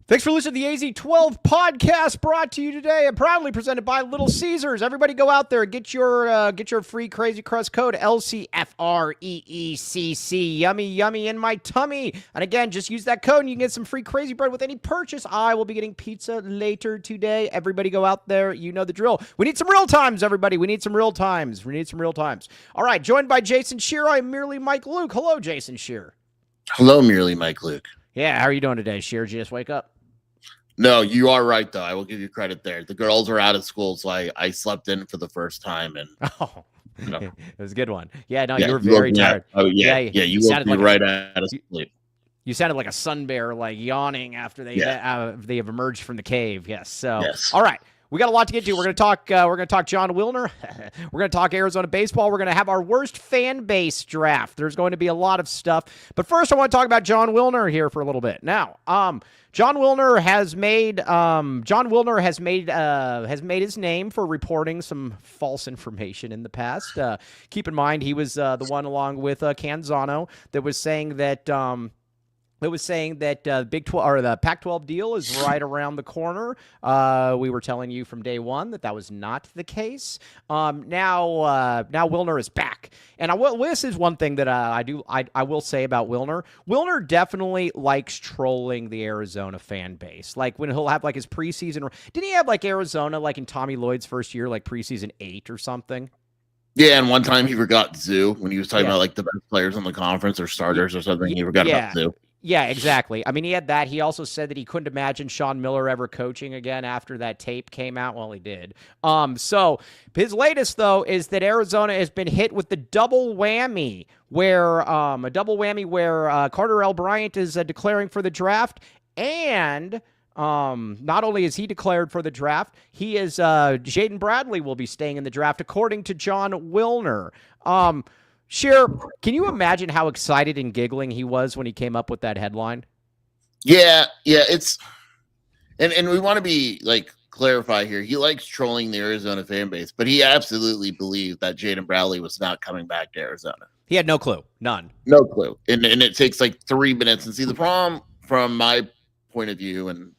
Thanks for listening to the AZ12 podcast, brought to you today and proudly presented by Little Caesars. Everybody go out there and get your free Crazy Crust code LCFREECC. Yummy, yummy in my tummy. And again, just use that code and you can get some free Crazy Bread with any purchase. I will be getting pizza later today. Everybody go out there. You know the drill. We need some real times, everybody. We need some real times. All right, joined by Jason Shear. I'm merely Mike Luke. Hello, Jason Shear. Hello, merely Mike Luke. Yeah, how are you doing today, Shear? Did you just wake up? No, you are right, though. I will give you credit there. The girls are out of school, so I slept in for the first time. And it was a good one. Yeah, no, you were very tired. Oh, yeah. You woke me right out of sleep. You sounded like a sun bear, like yawning after they have emerged from the cave. Yes. So, yes. All right. We got a lot to get to. We're going to talk John Wilner. We're going to talk Arizona baseball. We're going to have our worst fan base draft. There's going to be a lot of stuff. But first, I want to talk about John Wilner here for a little bit. Now, John Wilner has made his name for reporting some false information in the past. Keep in mind, he was the one along with Canzano that was saying that. Big 12 or the Pac-12 deal is right around the corner. We were telling you from day one that was not the case. Now Wilner is back, and this is one thing that I will say about Wilner. Wilner definitely likes trolling the Arizona fan base. Like when he'll have like his preseason. Didn't he have like Arizona like in Tommy Lloyd's first year, like preseason 8 or something? Yeah, and one time he forgot Zoo when he was talking about like the best players in the conference or starters or something. He forgot about Zoo. Yeah, exactly. I mean, he had that. He also said that he couldn't imagine Sean Miller ever coaching again after that tape came out. Well, he did. So his latest, though, is that Arizona has been hit with the double whammy, where Carter L. Bryant is declaring for the draft, and not only is he declared for the draft, he is Jaden Bradley will be staying in the draft, according to John Wilner. Shear, can you imagine how excited and giggling he was when he came up with that headline? Yeah, it's and we want to be like clarify here. He likes trolling the Arizona fan base, but he absolutely believed that Jaden Bradley was not coming back to Arizona. He had no clue, none, no clue, and it takes like 3 minutes. And see, the problem from my point of view, and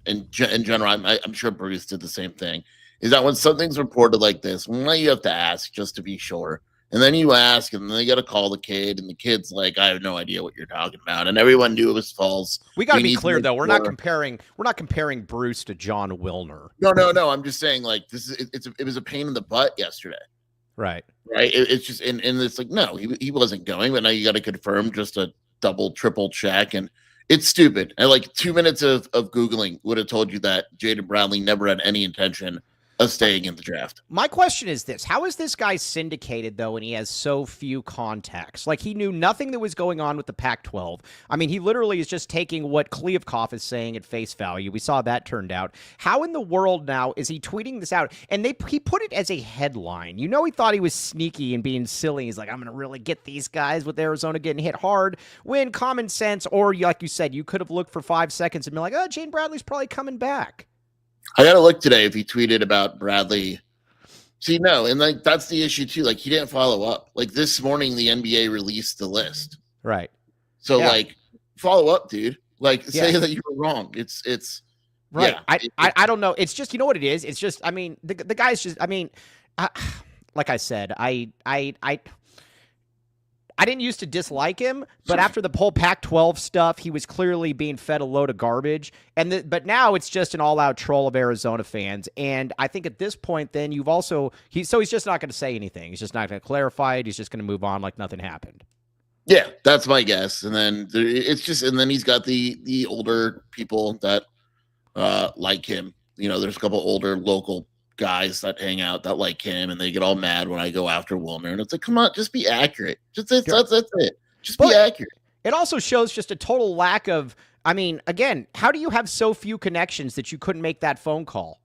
in general, I'm sure Bruce did the same thing, is that when something's reported like this, well, you have to ask just to be sure. And then you ask, and then they got to call the kid, and the kid's like, "I have no idea what you're talking about," and everyone knew it was false. We got to be clear, though. We're not comparing Bruce to John Wilner. No. I'm just saying, like, it was a pain in the butt yesterday. Right. It's just, and it's like, no, he wasn't going, but now you got to confirm just a double, triple check, and it's stupid. And like 2 minutes of Googling would have told you that Jaden Bradley never had any intention of staying in the draft. My question is this: how is this guy syndicated, though, when he has so few contacts? Like, he knew nothing that was going on with the Pac-12. I mean, he literally is just taking what Kleefkoff is saying at face value. We saw that turned out. How in the world now is he tweeting this out? And he put it as a headline. You know, he thought he was sneaky and being silly. He's like, I'm going to really get these guys with Arizona getting hit hard. When common sense, or like you said, you could have looked for 5 seconds and been like, oh, Jaden Bradley's probably coming back. I gotta look today if he tweeted about Bradley. See, no, and like that's the issue too. Like he didn't follow up. Like this morning, the NBA released the list. Right. So like, follow up, dude. Like say that you were wrong. It's right. Yeah, I don't know. It's just, you know what it is. It's just, I mean, the guy's just. I mean, like I said, I didn't used to dislike him, but after the whole Pac-12 stuff, he was clearly being fed a load of garbage. But now it's just an all-out troll of Arizona fans. And I think at this point, then he's just not going to say anything. He's just not going to clarify it. He's just going to move on like nothing happened. Yeah, that's my guess. And then and then he's got the older people that like him. You know, there's a couple older local guys that hang out that like him, and they get all mad when I go after Wilner. And it's like, come on, just be accurate. That's it. Just be accurate. It also shows just a total lack of. I mean, again, how do you have so few connections that you couldn't make that phone call?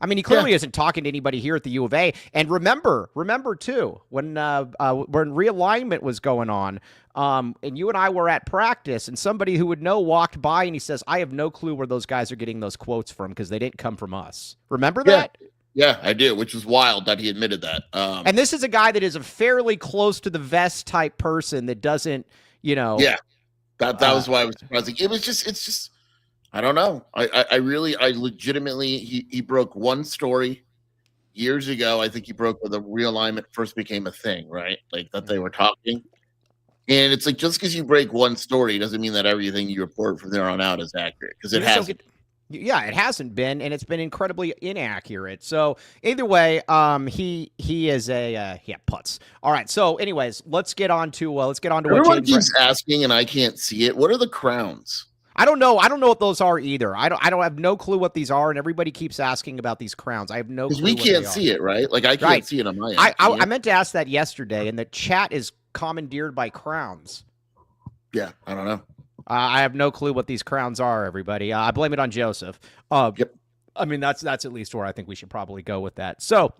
I mean, he clearly isn't talking to anybody here at the U of A. And remember too, when realignment was going on, and you and I were at practice, and somebody who would know walked by, and he says, "I have no clue where those guys are getting those quotes from because they didn't come from us." Remember that? Yeah, I do, which is wild that he admitted that. And this is a guy that is a fairly close to the vest type person that doesn't, you know. Yeah, that was why I was surprised. It's just, I don't know. I legitimately, he broke one story years ago. I think he broke when the realignment first became a thing, right? Like that they were talking. And it's like, just because you break one story doesn't mean that everything you report from there on out is accurate, because it hasn't. Yeah, it hasn't been, and it's been incredibly inaccurate. So either way, he is a putz. All right. So, anyways, let's get on to what Everyone keeps asking, and I can't see it. What are the crowns? I don't know. I don't know what those are either. I don't have no clue what these are, and everybody keeps asking about these crowns. I have no clue. Because we can't see it, right? Like I can't see it on my end. I meant to ask that yesterday, and the chat is commandeered by crowns. Yeah, I don't know. I have no clue what these crowns are, everybody. I blame it on Joseph. Yep. I mean, that's at least where I think we should probably go with that. So,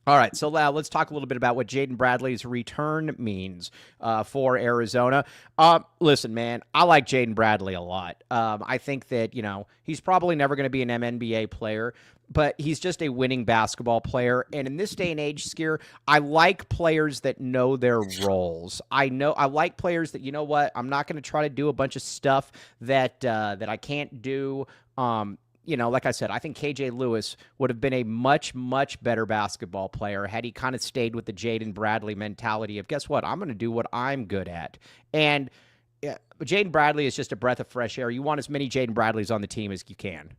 all right. So now let's talk a little bit about what Jaden Bradley's return means for Arizona. Listen, man, I like Jaden Bradley a lot. I think that, he's probably never going to be an NBA player, but he's just a winning basketball player. And in this day and age, Skier, I like players that know their roles. I like players that, you know what, I'm not going to try to do a bunch of stuff that I can't do. Like I said, I think KJ Lewis would have been a much, much better basketball player had he kind of stayed with the Jaden Bradley mentality of, guess what, I'm going to do what I'm good at. And Jaden Bradley is just a breath of fresh air. You want as many Jaden Bradleys on the team as you can.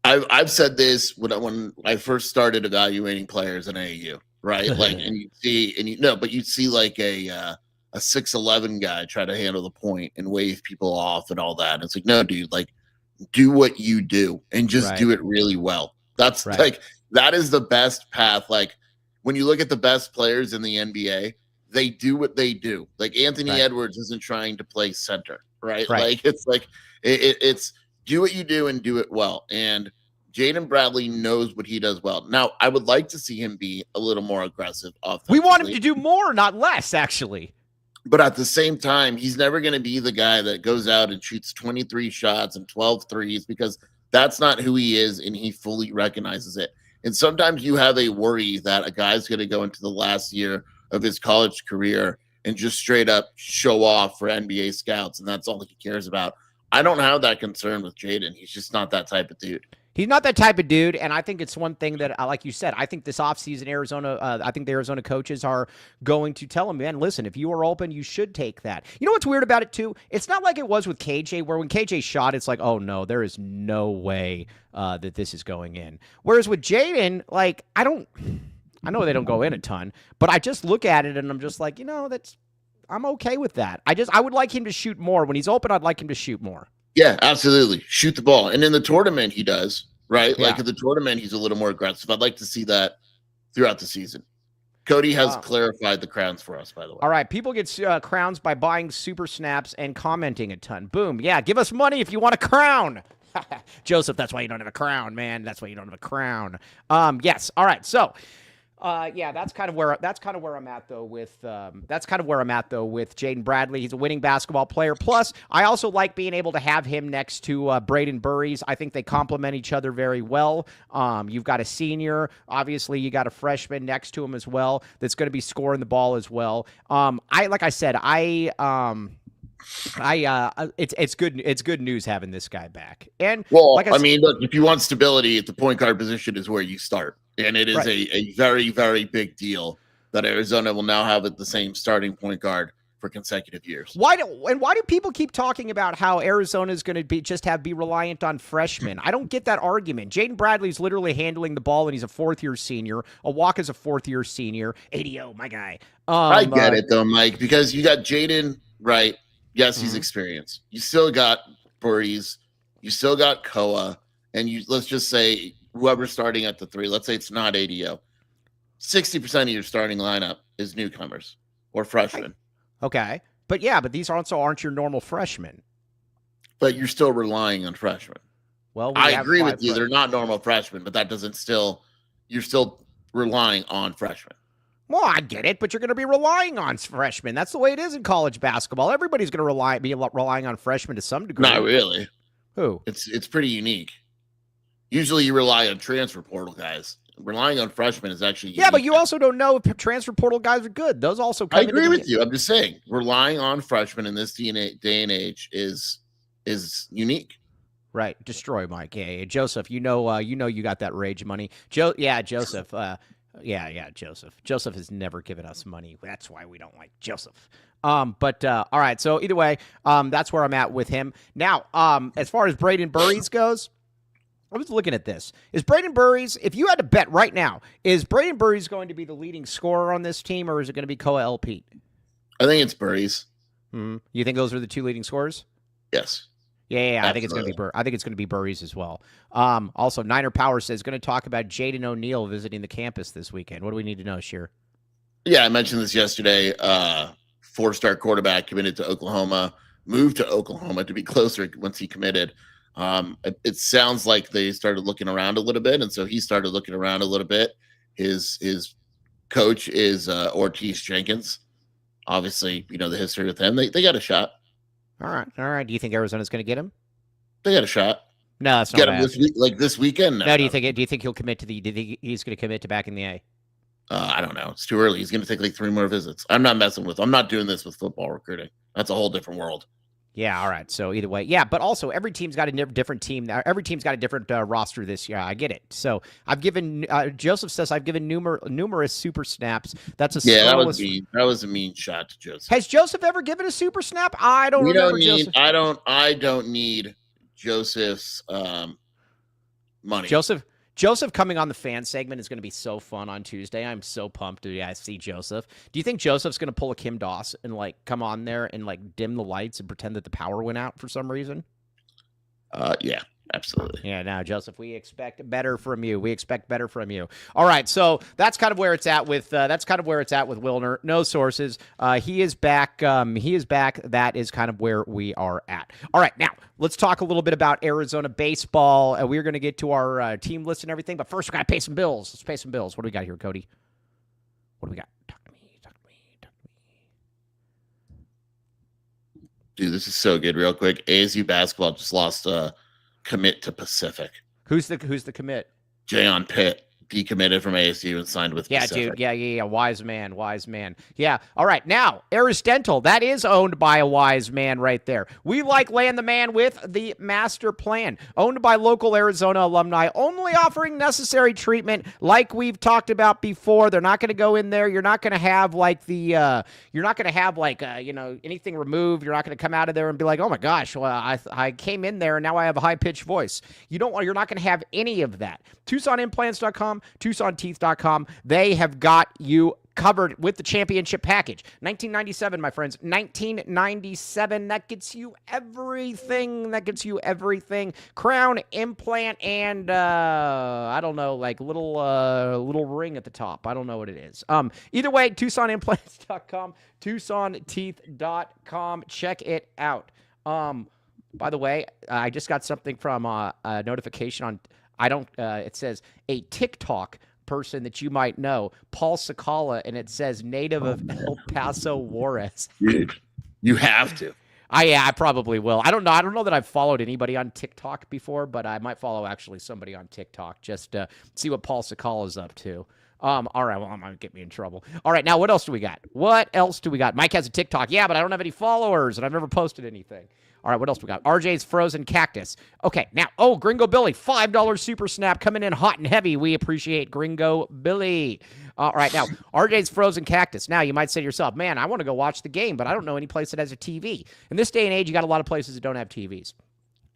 I've said this when I first started evaluating players in AAU, right? Like, and you see like a 6'11" guy try to handle the point and wave people off and all that. And it's like, no, dude, like, do what you do and just do it really well. That's like, that is the best path. Like, when you look at the best players in the NBA, they do what they do. Like Anthony Edwards isn't trying to play center, right? Like, it's like, it's do what you do and do it well. And Jaden Bradley knows what he does well. Now, I would like to see him be a little more aggressive offensively. We want him to do more, not less, actually. But at the same time, he's never going to be the guy that goes out and shoots 23 shots and 12 threes, because that's not who he is, and he fully recognizes it. And sometimes you have a worry that a guy's going to go into the last year of his college career and just straight up show off for NBA scouts, and that's all he cares about. I don't have that concern with Jaden. He's just not that type of dude. He's not that type of dude, and I think it's one thing that, like you said, I think this offseason I think the Arizona coaches are going to tell him, man, listen, if you are open, you should take that. You know what's weird about it, too? It's not like it was with KJ, where when KJ shot, it's like, oh, no, there is no way that this is going in. Whereas with Jaden, like, I know they don't go in a ton, but I just look at it, and I'm just like, I'm okay with that. I would like him to shoot more. When he's open, I'd like him to shoot more. Yeah, absolutely. Shoot the ball. And in the tournament, he does, right? Yeah. Like in the tournament, he's a little more aggressive. I'd like to see that throughout the season. Cody has clarified the crowns for us, by the way. All right. People get crowns by buying super snaps and commenting a ton. Boom. Yeah. Give us money if you want a crown. Joseph, that's why you don't have a crown, man. That's why you don't have a crown. Yes. All right. So, that's kind of where I'm at though with Jaden Bradley. He's a winning basketball player. Plus, I also like being able to have him next to Braden Burries. I think they complement each other very well. You've got a senior, obviously you got a freshman next to him as well that's going to be scoring the ball as well. It's good news having this guy back. And look, if you want stability at the point guard position is where you start. And it is a very, very big deal that Arizona will now have the same starting point guard for consecutive years. Why do people keep talking about how Arizona is going to be reliant on freshmen? I don't get that argument. Jaden Bradley's literally handling the ball, and he's a fourth-year senior. Awaka's a fourth-year senior. ADO, my guy. I get it, though, Mike, because you got Jaden, right? Yes, he's experienced. You still got Burries. You still got Koa. And let's just say whoever's starting at the three, let's say it's not ADO. 60% of your starting lineup is newcomers or freshmen. Okay. But these also aren't your normal freshmen. But you're still relying on freshmen. Well, I agree with you. They're not normal freshmen, but that doesn't you're still relying on freshmen. Well, I get it, but you're going to be relying on freshmen. That's the way it is in college basketball. Everybody's going to be relying on freshmen to some degree. Not really. Who? It's pretty unique. Usually you rely on transfer portal guys. Relying on freshmen is actually unique. Yeah, but you also don't know if transfer portal guys are good. Those also come I agree with you. I'm just saying, relying on freshmen in this day and age is unique. Right. Destroy Mike. Yeah. Joseph, you know you got that rage money. Joseph. Joseph. Joseph has never given us money. That's why we don't like Joseph. But all right. So either way, that's where I'm at with him. Now, as far as Braden Burries goes, I was looking at this. Is Braden Burries, if you had to bet right now, is Braden Burries going to be the leading scorer on this team, or is it going to be Koa L. Pete? I think it's Burries. You think those are the two leading scorers? Yes. Yeah, I think it's going to be I think it's going to be Burries as well. Also, Niner Power says going to talk about Jaden O'Neal visiting the campus this weekend. What do we need to know, Sheer? Yeah, I mentioned this yesterday. 4-star quarterback committed to Oklahoma, moved to Oklahoma to be closer once he committed. It sounds like they started looking around a little bit, and so he started looking around a little bit. His coach is Ortiz Jenkins. Obviously, you know the history with him. They got a shot. All right. Do you think Arizona's going to get him? They got a shot. No, that's not get him this weekend. No, do you think he'll commit to the? Do you think he's going to commit to back in the A? I don't know. It's too early. He's going to take like 3 more visits. I'm not doing this with football recruiting. That's a whole different world. Yeah, all right. So either way, yeah, but also every team's got a different team. Every team's got a different roster this year. I get it. So I've given Joseph says I've given numerous super snaps. That's a that was a mean shot to Joseph. Has Joseph ever given a super snap? I don't remember. I don't need Joseph's money. Joseph coming on the fan segment is going to be so fun on Tuesday. I'm so pumped to see Joseph. Do you think Joseph's going to pull a Kim Doss and like come on there and like dim the lights and pretend that the power went out for some reason? Yeah, absolutely. Yeah, now Joseph, we expect better from you. All right, so that's kind of where it's at with Wilner. No sources. He is back. That is kind of where we are at. All right, now let's talk a little bit about Arizona baseball. We're going to get to our team list and everything, but first we got to pay some bills. Let's pay some bills. What do we got here, Cody? What do we got? Talk to me. Dude, this is so good. Real quick, ASU basketball just lost commit to Pacific. Who's the commit? Jayon Pitt decommitted from ASU and signed with Pacific. Dude. Yeah. Wise man. Yeah. All right. Now, Aris Dental, that is owned by a wise man right there. We like laying the man with the master plan. Owned by local Arizona alumni, only offering necessary treatment like we've talked about before. They're not going to go in there. You're not going to have anything removed. You're not going to come out of there and be like, oh my gosh, well, I came in there and now I have a high-pitched voice. You're not going to have any of that. TucsonImplants.com, TucsonTeeth.com. They have got you covered with the championship package. 1997, my friends. 1997. That gets you everything. Crown, implant, and I don't know, like little ring at the top. I don't know what it is. Either way, TucsonImplants.com, TucsonTeeth.com. Check it out. By the way, I just got something from a notification on. It says a TikTok person that you might know, Paul Sakala, and it says native of El Paso, Juarez. Dude, you have to. I probably will. I don't know that I've followed anybody on TikTok before, but I might follow actually somebody on TikTok just to see what Paul Sakala is up to. All right, well, I'm going to get me in trouble. All right, now what else do we got? Mike has a TikTok. Yeah, but I don't have any followers, and I've never posted anything. All right, what else we got? RJ's Frozen Cactus. Okay, now, Gringo Billy, $5 super snap coming in hot and heavy. We appreciate Gringo Billy. All right, now, RJ's Frozen Cactus. Now, you might say to yourself, man, I want to go watch the game, but I don't know any place that has a TV. In this day and age, you got a lot of places that don't have TVs.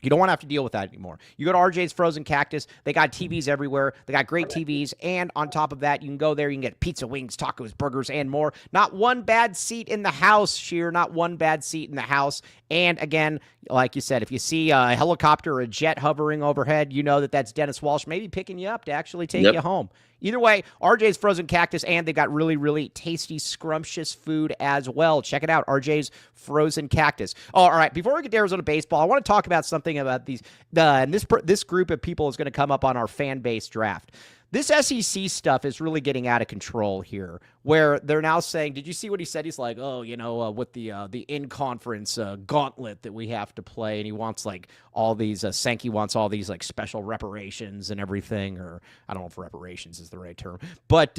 You don't want to have to deal with that anymore. You go to RJ's Frozen Cactus. They got TVs everywhere. They got great TVs. And on top of that, you can go there. You can get pizza, wings, tacos, burgers, and more. Not one bad seat in the house, Sheer. Not one bad seat in the house. And again, like you said, if you see a helicopter or a jet hovering overhead, you know that that's Dennis Walsh maybe picking you up to actually take you home. Either way, RJ's Frozen Cactus, and they got really, really tasty, scrumptious food as well. Check it out, RJ's Frozen Cactus. All right, before we get to Arizona baseball, I want to talk about something about these. And this group of people is going to come up on our fan base draft. This SEC stuff is really getting out of control here, where they're now saying, did you see what he said? He's like, with the in-conference gauntlet that we have to play, and he wants like all these, Sankey wants all these like special reparations and everything, or I don't know if reparations is the right term, but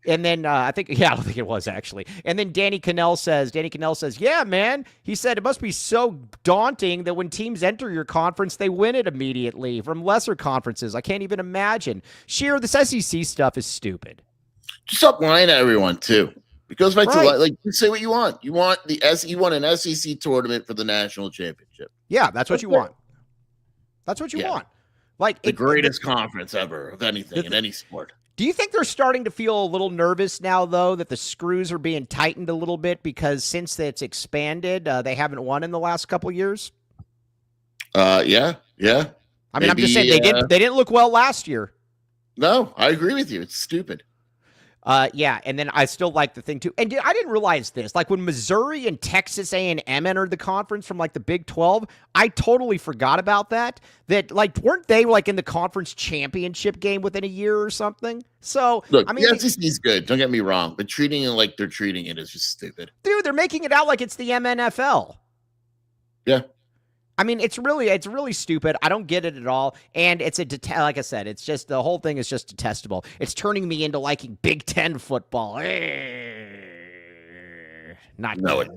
And then I don't think it was actually. And then Danny Cannell says, yeah, man. He said it must be so daunting that when teams enter your conference, they win it immediately from lesser conferences. I can't even imagine. Sheer, this SEC stuff is stupid. Just stop lying to everyone too. It goes back to like you say what you want. You want you want an SEC tournament for the national championship. Yeah, that's what you want. That's what you want. Like the greatest conference ever of anything in any sport. Do you think they're starting to feel a little nervous now, though, that the screws are being tightened a little bit because since it's expanded, they haven't won in the last couple of years? Yeah. I mean, I'm just saying they didn't look well last year. No, I agree with you. It's stupid. Yeah, and then I still like the thing too. And I didn't realize this. Like when Missouri and Texas A&M entered the conference from like the Big 12, I totally forgot about that. That like weren't they like in the conference championship game within a year or something? So look, I mean, the SEC's good. Don't get me wrong, but treating it like they're treating it is just stupid. Dude, they're making it out like it's the MNFL. Yeah. I mean, it's really stupid. I don't get it at all. And it's like I said, it's just the whole thing is just detestable. It's turning me into liking Big Ten football. Not good.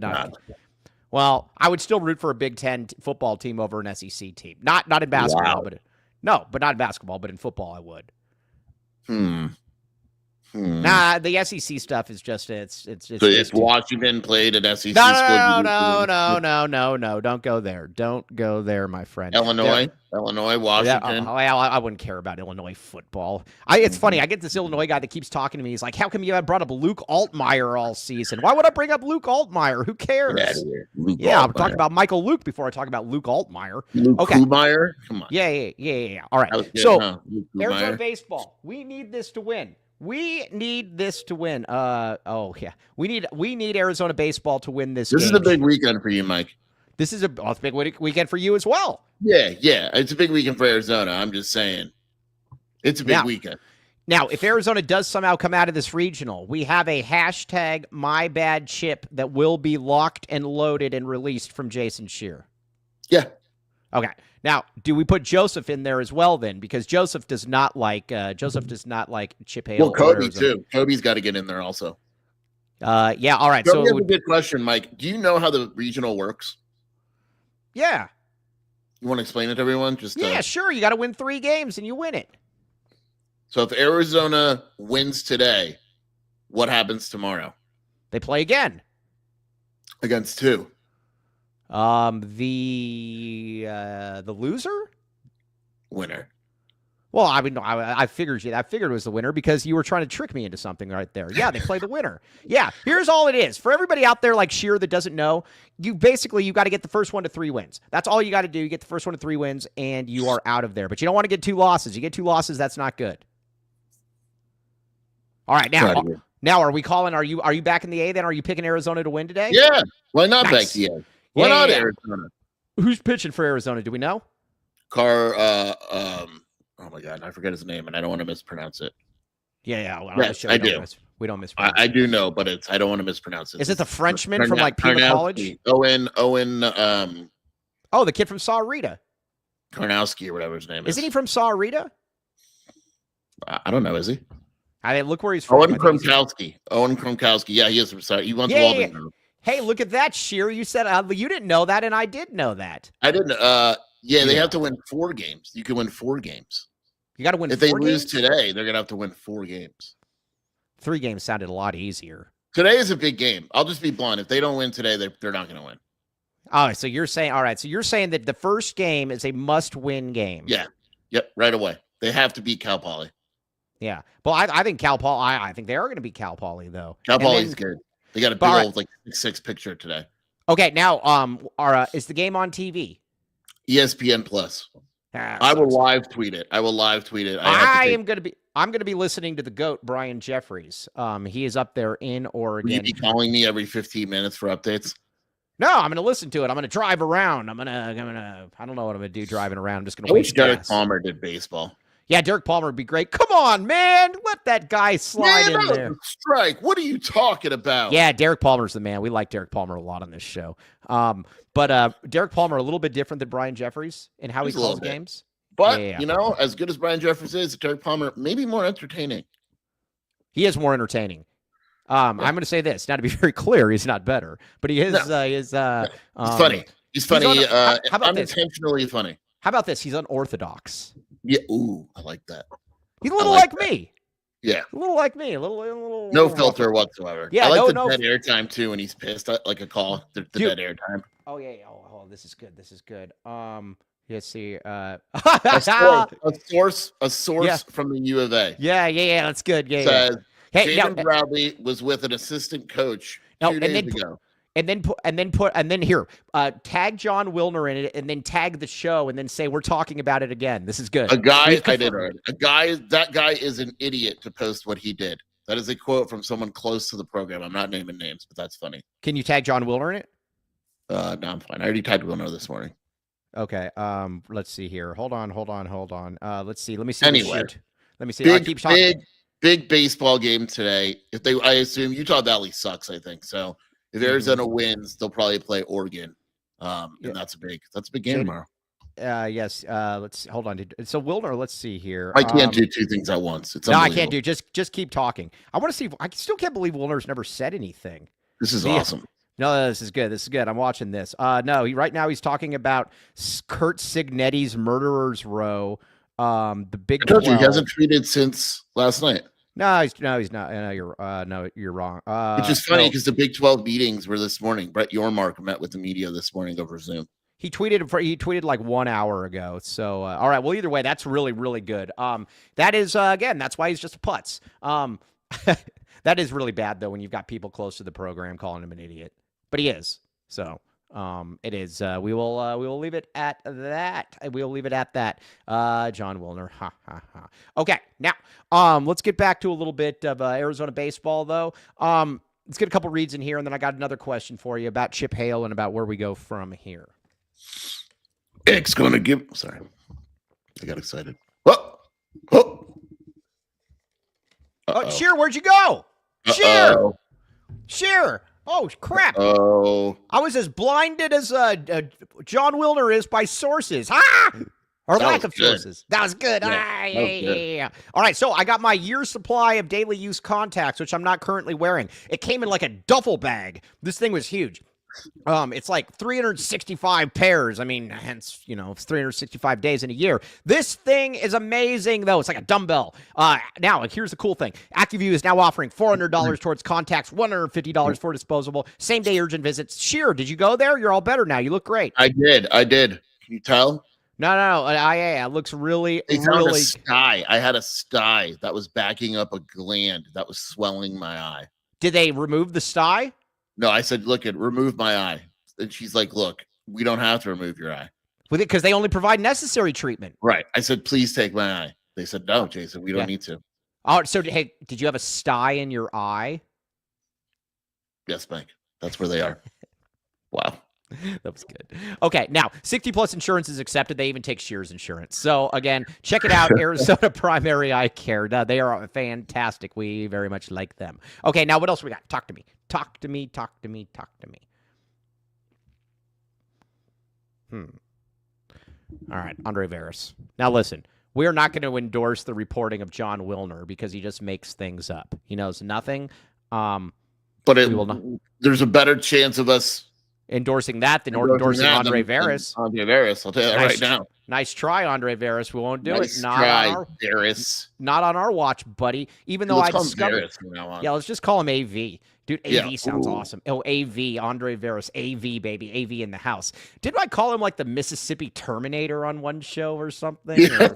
Well, I would still root for a Big Ten football team over an SEC team. Not in basketball, but not in basketball, but in football I would. Nah, the SEC stuff is just it's. So if Washington played an SEC school, no, don't go there. Don't go there, my friend. Illinois, Washington. I wouldn't care about Illinois football. It's funny. I get this Illinois guy that keeps talking to me. He's like, "How come you have brought up Luke Altmaier all season? Why would I bring up Luke Altmaier? Who cares?" I'm talking about Michael Luke before I talk about Luke Altmaier. Kumaier? Come on. Yeah. All right. So Arizona baseball. We need this to win. We need this to win. We need Arizona baseball to win this. This is a big weekend for you, Mike. This is a big weekend for you as well. Yeah. It's a big weekend for Arizona. I'm just saying, it's a big weekend. Now, if Arizona does somehow come out of this regional, we have a hashtag #MyBadChip that will be locked and loaded and released from Jason Shear. Yeah. Okay. Now, do we put Joseph in there as well then? Because Joseph does not like Chip Hale. Well, Kobe too. Kobe's got to get in there also. Yeah. All right. So a good question, Mike. Do you know how the regional works? Yeah. You want to explain it to everyone? Sure. You got to win 3 games and you win it. So if Arizona wins today, what happens tomorrow? They play again. Against who? The loser? Winner. Well, I mean, I figured it was the winner because you were trying to trick me into something right there. Yeah, they play the winner. Yeah, here's all it is. For everybody out there like Shear that doesn't know, you got to get the first 1 to 3 wins. That's all you got to do. You get the first 1 to 3 wins, and you are out of there. But you don't want to get 2 losses. You get 2 losses, that's not good. All right, now are we calling? Are you back in the A then? Are you picking Arizona to win today? Yeah. Why not back to the A? Why not Arizona? Who's pitching for Arizona? Do we know? Oh my God, I forget his name, and I don't want to mispronounce it. Yeah. Well, yes, I do. We don't mispronounce it. I do know, but I don't want to mispronounce it. Is it the Frenchman from like Pima College? Owen. The kid from Saurita. Karnowski or whatever his name is. Isn't he from Saurita? I don't know. Is he? Look where he's from. Owen Kromkowski. Yeah, he is from Saurita. He wants Walden. Yeah. Hey, look at that, Shear. You said you didn't know that, and I did know that. I didn't. They have to win 4 games. You can win 4 games. You got to win. If they lose today, they're gonna have to win 4 games. 3 games sounded a lot easier. Today is a big game. I'll just be blunt. If they don't win today, they're not gonna win. All right. So you're saying that the first game is a must-win game. Yeah. Yep. Right away. They have to beat Cal Poly. Yeah. Well, I think Cal Poly. I think they are going to beat Cal Poly though. Cal Poly's good. They got a big old 6 picture today. Okay, now is the game on TV? ESPN Plus. I will live tweet it. I'm gonna be listening to the GOAT, Brian Jeffries. He is up there in Oregon. Will you be calling me every 15 minutes for updates? No, I'm gonna listen to it. I'm gonna drive around. I don't know what I'm gonna do driving around. I'm just gonna wish Derek Palmer did baseball. Yeah, Derek Palmer would be great. Come on, man. Let that guy slide in there. Strike. What are you talking about? Yeah, Derek Palmer's the man. We like Derek Palmer a lot on this show. But Derek Palmer a little bit different than Brian Jeffries in how he calls games. But, as good as Brian Jeffries is, Derek Palmer maybe more entertaining. He is more entertaining. I'm going to say this. Now, to be very clear, he's not better, but he is. No. He's funny. He's funny. how about unintentionally funny. How about this? He's unorthodox. Yeah. Ooh, I like that. He's a little like me. Yeah. A little like me. A little. No filter whatsoever. Yeah. I like the dead air time too when he's pissed. Like a call. The dead air time. Oh yeah. Oh, this is good. This is good. Let's see. A source from the U of A. Yeah. That's good. Yeah. Says, Hey, Jaden Bradley was with an assistant coach 2 days ago. And then tag John Wilner in it, and then tag the show, and then say we're talking about it again. This is good. That guy is an idiot to post what he did. That is a quote from someone close to the program. I'm not naming names, but that's funny. Can you tag John Wilner in it? No, I'm fine. I already tagged Wilner this morning. Okay. Let's see here. Hold on. Let's see. Let me see. Anyway, let me see. I keep talking. Big baseball game today. I assume Utah Valley sucks. I think so. If Arizona wins, they'll probably play Oregon, and that's a big game tomorrow. Yes. Let's hold on. So Wilner, let's see here. I can't do two things at once. It's I can't do. Just keep talking. I want to see. I still can't believe Wilner's never said anything. This is awesome. No, this is good. I'm watching this. No, right now he's talking about Kurt Signetti's Murderers Row. The Big 12. He hasn't tweeted since last night. No, he's not. No, you're wrong. Which is funny because the Big 12 meetings were this morning. Brett Yormark met with the media this morning over Zoom. He tweeted like 1 hour ago. So, all right. Well, either way, that's really, really good. That is again. That's why he's just a putz. That is really bad though when you've got people close to the program calling him an idiot. But he is. So. It is. We will leave it at that. We'll leave it at that. John Wilner. Ha ha ha. Okay. Now, let's get back to a little bit of Arizona baseball, though. Let's get a couple reads in here, and then I got another question for you about Chip Hale and about where we go from here. It's gonna give. Sorry, I got excited. Oh. Sheer, where'd you go? Sheer. Oh, crap. Oh. I was as blinded as John Wilner is by sources. Ah! Or lack of sources. That was good. Yeah. All right, so I got my year's supply of daily use contacts, which I'm not currently wearing. It came in like a duffel bag. This thing was huge. It's like 365 pairs. I mean, hence, it's 365 days in a year. This thing is amazing, though. It's like a dumbbell. Now, here's the cool thing. AccuView is now offering $400 towards contacts, $150 for disposable, same-day urgent visits. Sheer, did you go there? You're all better now. You look great. I did. Can you tell? No. It looks really, found a sty. I had a sty that was backing up a gland that was swelling my eye. Did they remove the sty? No, I said, look, remove my eye. And she's like, look, we don't have to remove your eye. Because they only provide necessary treatment. Right. I said, please take my eye. They said, no, Jason, we don't need to. Oh, so hey, did you have a sty in your eye? Yes, Mike. That's where they are. Wow. That was good. Okay, now 60 plus insurance is accepted. They even take Shear's insurance. So again, check it out. Arizona Primary Eye Care. They are fantastic. We very much like them. Okay, now what else we got? Talk to me. All right, Andre Veras. Now listen, we are not going to endorse the reporting of John Wilner because he just makes things up. He knows nothing. But there's a better chance of us endorsing that than endorsing Andre Veras. Andre Veras, I'll tell you that right now. Nice try, Andre Veras. We won't do it. Veras. Not on our watch, buddy. Even though I discovered. Yeah, let's just call him AV. Dude, AV sounds awesome. Oh, AV, Andre Veras, AV, baby. AV in the house. Didn't I call him like the Mississippi Terminator on one show or something? Yeah.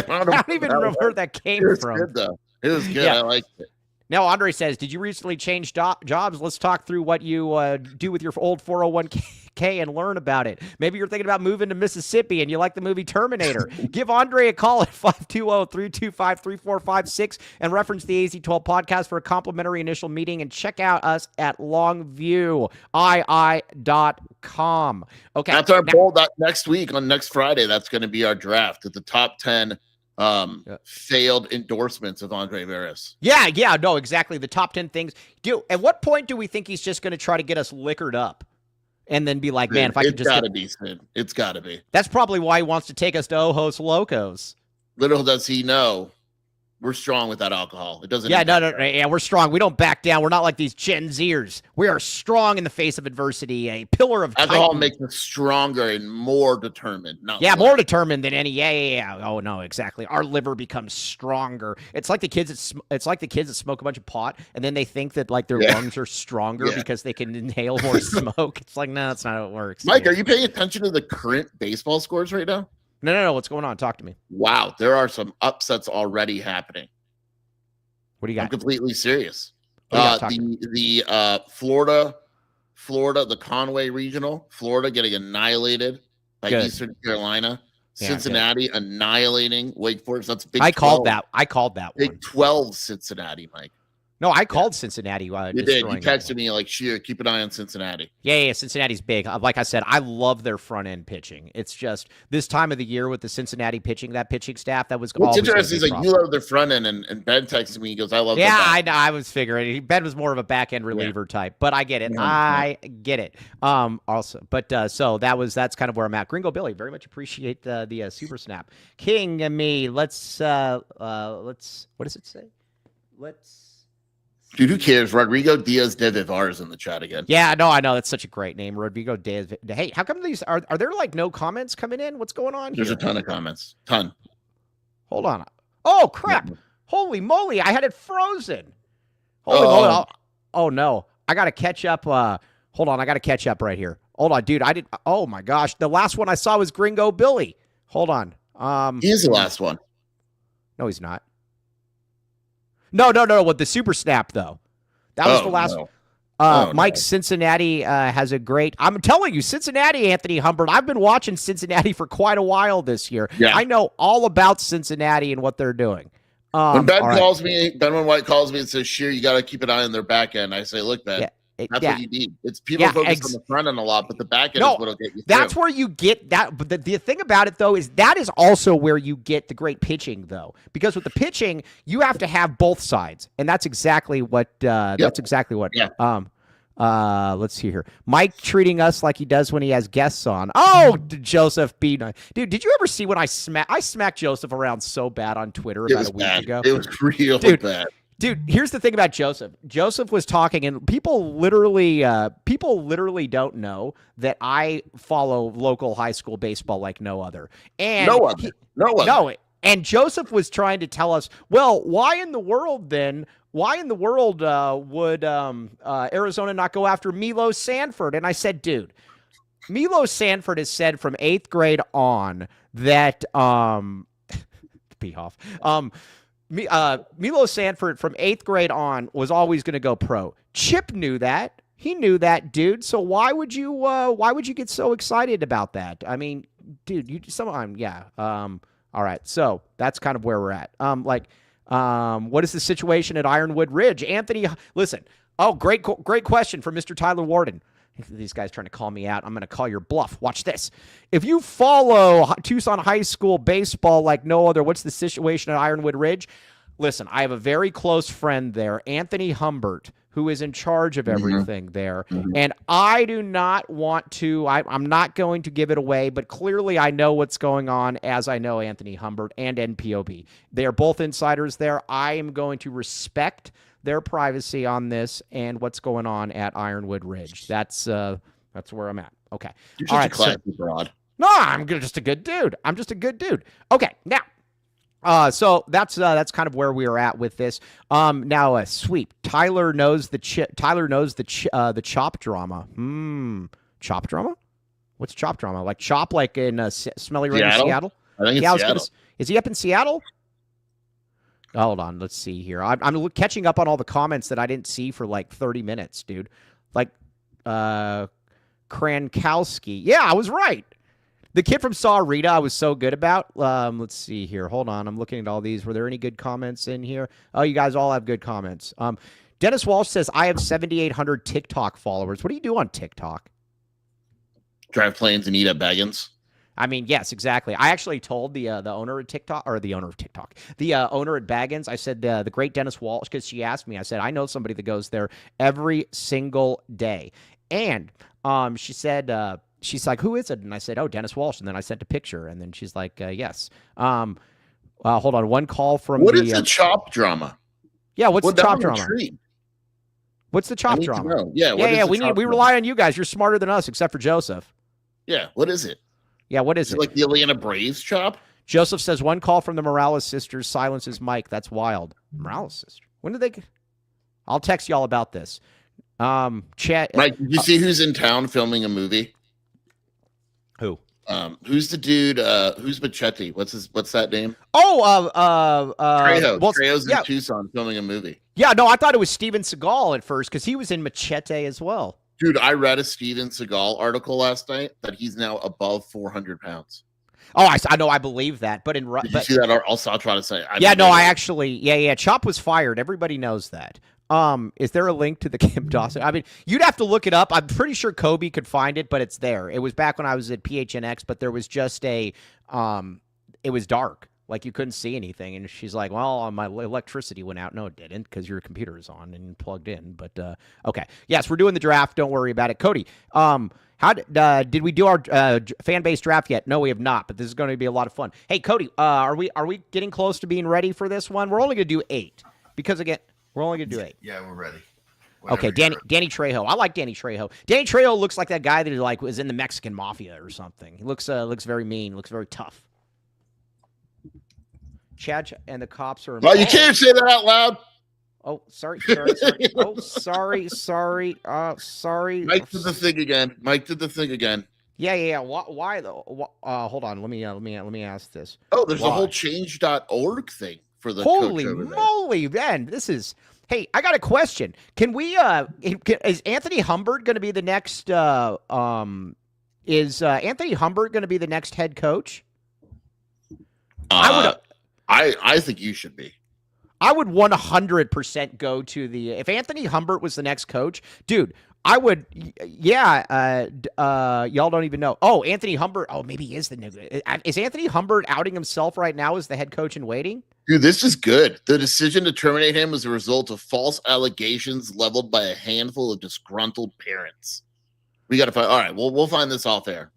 I don't even know where that came from. Good, though. It was good. I liked it. Now, Andre says, did you recently change jobs? Let's talk through what you do with your old 401k and learn about it. Maybe you're thinking about moving to Mississippi and you like the movie Terminator. Give Andre a call at 520-325-3456 and reference the AZ12 podcast for a complimentary initial meeting, and check out us at longviewii.com. Okay. That's our poll next week on next Friday. That's going to be our draft at the top 10 failed endorsements of Andre Veras. Yeah, no, exactly. The top 10 things. At what point do we think he's just going to try to get us liquored up and then be like, man, if I could just It's got to be. That's probably why he wants to take us to Ojos Locos. Little does he know we're strong without alcohol. It doesn't. Yeah, no, yeah, we're strong. We don't back down. We're not like these Gen Zers. We are strong in the face of adversity. A pillar of alcohol Titan. makes us stronger and more determined. More determined than any. Yeah. Oh no, exactly. Our liver becomes stronger. It's like the kids. It's like the kids that smoke a bunch of pot, and then they think that like their lungs are stronger because they can inhale more smoke. It's like, no, that's not how it works. Mike, are you paying attention to the current baseball scores right now? No. What's going on? Talk to me. Wow, there are some upsets already happening. What do you got? I'm completely serious. The Florida, the Conway Regional, Florida getting annihilated by Eastern Carolina. Cincinnati annihilating Wake Forest. That's Big 12. I called that one. Big 12 Cincinnati, Mike. No, I called Cincinnati. You did. You texted me like, "Sheer, keep an eye on Cincinnati." Yeah. Cincinnati's big. Like I said, I love their front end pitching. It's just this time of the year with the Cincinnati pitching, that pitching staff, that was. What's interesting is like you love their front end, and Ben texted me. He goes, "I love." Yeah, I was figuring Ben was more of a back end reliever type, but I get it. I get it. Also, but so that's kind of where I'm at. Gringo Billy, very much appreciate the super snap. King and me. Let's. What does it say? Dude, who cares? Rodrigo Diaz de Vivar is in the chat again. Yeah, no, I know. That's such a great name. Rodrigo Diaz. Hey, how come these are there like no comments coming in? What's going on here? There's a ton of comments. Ton. Hold on. Oh, crap. Holy moly. I had it frozen. Holy moly. Oh, no. I got to catch up. Hold on. I got to catch up right here. Hold on, dude. Oh, my gosh. The last one I saw was Gringo Billy. Hold on. He is the last one. No, he's not. No. With the super snap, though. That was the last one. Mike, Cincinnati has a great. I'm telling you, Cincinnati, Anthony Humbert. I've been watching Cincinnati for quite a while this year. Yeah. I know all about Cincinnati and what they're doing. When Ben White calls me and says, "Sheer, you got to keep an eye on their back end," I say, "Look, Ben, that's what you need. It's people focus on the front end a lot, but the back end is what'll get you. That's where you get that. But the thing about it though is that is also where you get the great pitching though, because with the pitching you have to have both sides, and that's exactly what. Let's see here. Mike treating us like he does when he has guests on. Oh, Joseph B. Dude, did you ever see when I smacked Joseph around so bad on Twitter about a week ago? It was real bad. Dude, here's the thing about Joseph. Joseph was talking, and people literally don't know that I follow local high school baseball like no other. And no other. And Joseph was trying to tell us, well, why in the world would Arizona not go after Milo Sanford? And I said, dude, Milo Sanford has said from 8th grade on that Milo Sanford from 8th grade on was always going to go pro. Chip knew that. He knew that, dude. So why would you get so excited about that? I mean, dude, all right. So that's kind of where we're at. What is the situation at Ironwood Ridge? Anthony, listen. Oh, great question from Mr. Tyler Warden. These guys trying to call me out. I'm going to call your bluff. Watch this. If you follow Tucson High School baseball like no other, what's the situation at Ironwood Ridge? Listen, I have a very close friend there, Anthony Humbert, who is in charge of everything there. And I do not want to, I'm not going to give it away, but clearly I know what's going on as I know Anthony Humbert and NPOB. They are both insiders there. I am going to respect their privacy on this and what's going on at Ironwood Ridge. That's where I'm at. Okay. You're just a classy broad. No, I'm just a good dude. Okay, now, so that's kind of where we are at with this. Now a sweep. Tyler knows the chop drama. Chop drama? What's chop drama? Like chop, like in Smelly Rain, Seattle? I think it's Seattle. Is he up in Seattle? Hold on, let's see here. I'm catching up on all the comments that I didn't see for like 30 minutes, dude. Like, Krankowski. Yeah, I was right. The kid from Saurita I was so good about. Let's see here. Hold on. I'm looking at all these. Were there any good comments in here? Oh, you guys all have good comments. Dennis Walsh says, I have 7,800 TikTok followers. What do you do on TikTok? Drive planes and eat at Baggins. I mean, yes, exactly. I actually told the owner of TikTok, the owner at Baggins, I said, the great Dennis Walsh, because she asked me, I said, I know somebody that goes there every single day. And she said, she's like, who is it? And I said, oh, Dennis Walsh. And then I sent a picture. And then she's like, yes. Hold on. One call from What is the chop drama? Yeah, what's the chop drama? Intrigued. What's the chop drama? Yeah, we rely on you guys. You're smarter than us, except for Joseph. Yeah, what is it? Yeah, what is it? Like the Atlanta Braves chop? Joseph says one call from the Morales sisters silences Mike. That's wild. Morales sister. When did they? I'll text y'all about this. Chat. Mike, did you see who's in town filming a movie? Who? Who's the dude? Who's Machete? What's that name? Oh, Trejo. Trejo's in Tucson filming a movie. Yeah, no, I thought it was Steven Seagal at first because he was in Machete as well. Dude, I read a Steven Seagal article last night that he's now above 400 pounds. Oh, I know, I believe that. But did you see that? Also, I'll try to say. Chop was fired. Everybody knows that. Is there a link to the Kim Dawson? I mean, you'd have to look it up. I'm pretty sure Kobe could find it, but it's there. It was back when I was at PHNX, but there was just it was dark. Like you couldn't see anything. And she's like, well, my electricity went out. No, it didn't because your computer is on and plugged in. But okay. Yes, we're doing the draft. Don't worry about it. Cody, how did we do our fan base draft yet? No, we have not, but this is going to be a lot of fun. Hey, Cody, are we getting close to being ready for this one? We're only going to do 8 because, again, we're only going to do 8. Yeah, we're ready. Okay, Danny Trejo. I like Danny Trejo. Danny Trejo looks like that guy that was in the Mexican mafia or something. He looks very mean, looks very tough. Chad and the cops are. Well, you can't say that out loud. Oh, sorry. Oh, sorry. Mike did the thing again. Yeah. Why though? Hold on. Let me ask this. Oh, there's a whole change.org thing for the holy moly, man! This is. Hey, I got a question. Can we? Is Anthony Humbert going to be the next? Is Anthony Humbert going to be the next head coach? I think you should be. I would 100% go to the. If Anthony Humbert was the next coach, dude, I would. Yeah. Y'all don't even know. Oh, Anthony Humbert. Oh, maybe he is the new. Is Anthony Humbert outing himself right now as the head coach in waiting? Dude, this is good. The decision to terminate him was a result of false allegations leveled by a handful of disgruntled parents. We got to find. All right, we'll find this off air.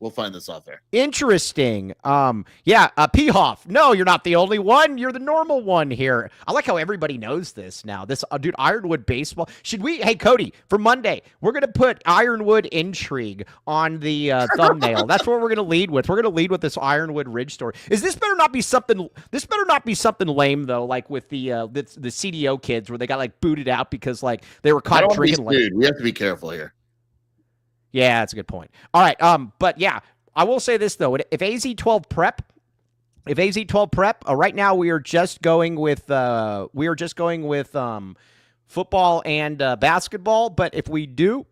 Interesting. P-Hoff. No, you're not the only one. You're the normal one here. I like how everybody knows this now. This dude, Ironwood baseball. Should we? Hey, Cody, for Monday, we're gonna put Ironwood intrigue on the thumbnail. That's what we're gonna lead with. We're gonna lead with this Ironwood Ridge story. This better not be something. This better not be something lame though, like with the CDO kids where they got like booted out because like they were caught drinking. Dude, we have to be careful here. Yeah, that's a good point. All right, but yeah, I will say this though: if AZ12 prep, right now we are just going with football and basketball. But if we do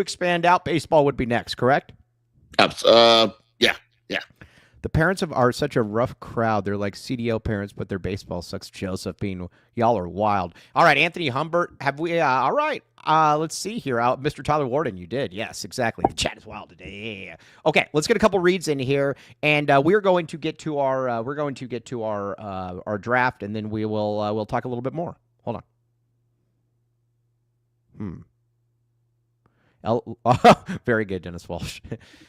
expand out, baseball would be next. Correct? Yeah. The parents are such a rough crowd. They're like CDO parents, but their baseball sucks. Joseph being, y'all are wild. All right, Anthony Humbert, have we? All right, let's see here. Mr. Tyler Warden, you did. Yes, exactly. The chat is wild today. Yeah. Okay, let's get a couple reads in here, and we're going to get to our our draft, and then we'll talk a little bit more. Hold on. Very good, Dennis Walsh.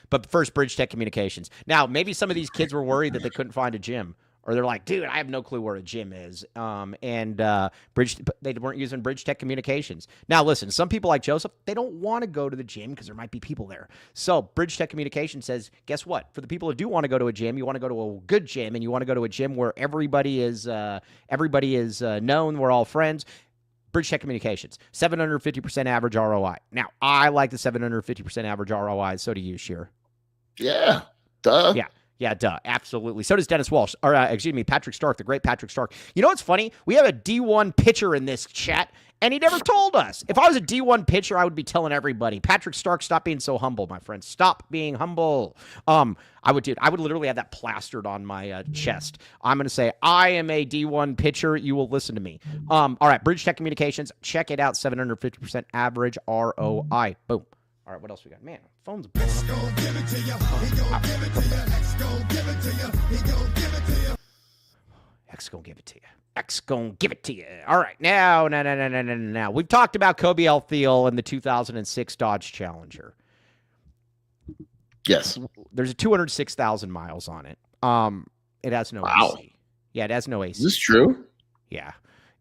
But first, Bridge Tech Communications. Now, maybe some of these kids were worried that they couldn't find a gym, or they're like, "Dude, I have no clue where a gym is." They weren't using Bridge Tech Communications. Now, listen, some people like Joseph, they don't want to go to the gym because there might be people there. So, Bridge Tech Communications says, guess what? For the people who do want to go to a gym, you want to go to a good gym, and you want to go to a gym where everybody is known. We're all friends. Bridge Tech Communications, 750% average ROI. Now, I like the 750% average ROI. So do you, Sheer. Yeah, duh. Yeah, duh. Absolutely. So does Dennis Walsh. Or, Patrick Stark, the great Patrick Stark. You know what's funny? We have a D1 pitcher in this chat, and he never told us. If I was a D1 pitcher, I would be telling everybody, Patrick Stark, stop being so humble, my friend. Stop being humble. I would literally have that plastered on my chest. I'm going to say, I am a D1 pitcher. You will listen to me. All right, Bridge Tech Communications. Check it out. 750% average ROI. Boom. All right, what else we got? Man, phone's blowing up. X gonna give it to you. X gonna give it to you. All right, now. We've talked about Kobe L. Thiel and the 2006 Dodge Challenger. Yes. There's a 206,000 miles on it. It has no Wow. AC. Yeah, it has no AC. Is this true? Yeah,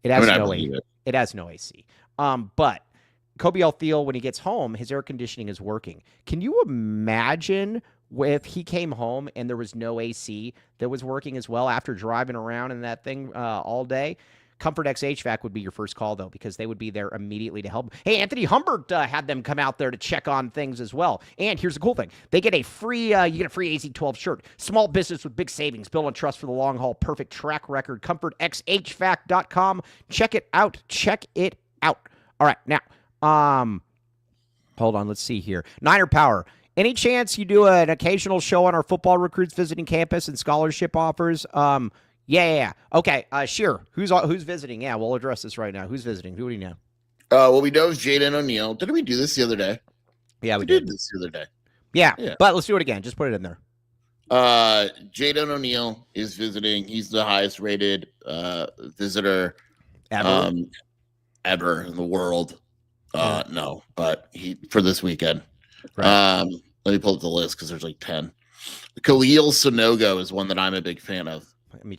it I has mean, I no believe AC. it. It has no AC. But Kobe Thiel, when he gets home, his air conditioning is working. Can you imagine if he came home and there was no AC that was working as well after driving around in that thing all day? Comfort X HVAC would be your first call, though, because they would be there immediately to help. Hey, Anthony Humbert had them come out there to check on things as well. And here's the cool thing. They get a free, you get a free AZ12 shirt. Small business with big savings. Built on trust for the long haul. Perfect track record. ComfortXHVAC.com. Check it out. Check it out. All right, now, hold on. Let's see here. Niner Power. Any chance you do an occasional show on our football recruits visiting campus and scholarship offers? Yeah. Okay. Sure. Who's visiting? Yeah, we'll address this right now. Who's visiting? Who do you know? What we know is Jaden O'Neal. Didn't we do this the other day? Yeah, we did this the other day. Yeah, but let's do it again. Just put it in there. Jaden O'Neal is visiting. He's the highest rated visitor Ever in the world. No, but he for this weekend. Right. Let me pull up the list because there's like 10. Khalil Sonogo is one that I'm a big fan of.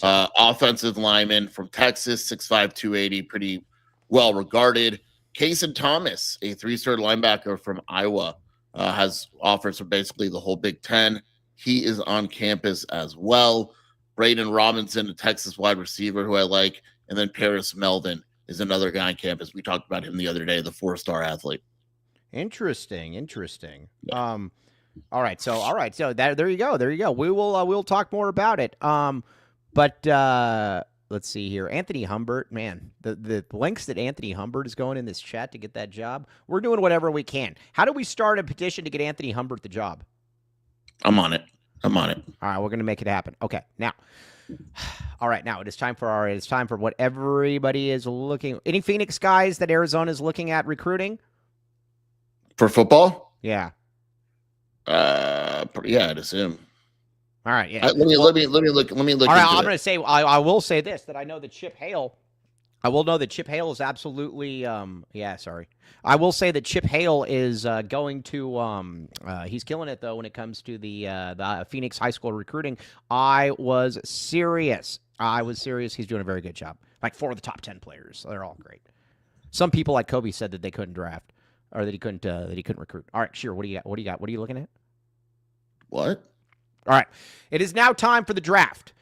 Offensive lineman from Texas, 6'5", 280, pretty well regarded. Kason Thomas, a 3-star linebacker from Iowa, has offers from basically the whole Big Ten. He is on campus as well. Braden Robinson, a Texas wide receiver who I like, and then Paris Melvin is another guy on campus. We talked about him the other day, the 4-star athlete. Interesting. Yeah. All right. So there you go. We'll talk more about it. But let's see here. Anthony Humbert, man, the links that Anthony Humbert is going in this chat to get that job, we're doing whatever we can. How do we start a petition to get Anthony Humbert the job? I'm on it. All right, we're going to make it happen. Okay, now. All right, now it's time for what everybody is looking. Any Phoenix guys that Arizona is looking at recruiting for football? Yeah. Yeah, I'd assume. All right, yeah. Let me look. All right, I'm going to say I will say this, that I know that Chip Hale. I will know that Chip Hale is absolutely. I will say that Chip Hale is going to. He's killing it though when it comes to the Phoenix high school recruiting. I was serious. He's doing a very good job. Like 4 of the top 10 players, they're all great. Some people, like Kobe, said that they couldn't draft or that he couldn't recruit. All right, sure. What do you got? What are you looking at? What? All right. It is now time for the draft.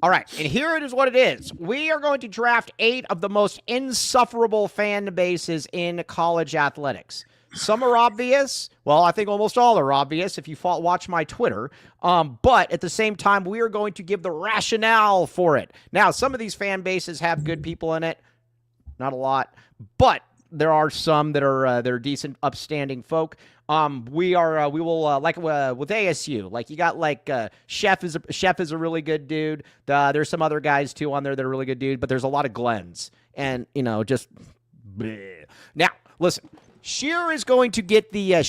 All right. And here it is what it is. We are going to draft 8 of the most insufferable fan bases in college athletics. Some are obvious. Well, I think almost all are obvious if you watch my Twitter. But at the same time, we are going to give the rationale for it. Now, some of these fan bases have good people in it. Not a lot. But there are some that are decent, upstanding folk. We will like with ASU, like you got like Chef is a really good dude. There's some other guys too on there that are really good dude, but there's a lot of Glens, and just bleh. Now listen. Shear is going to get the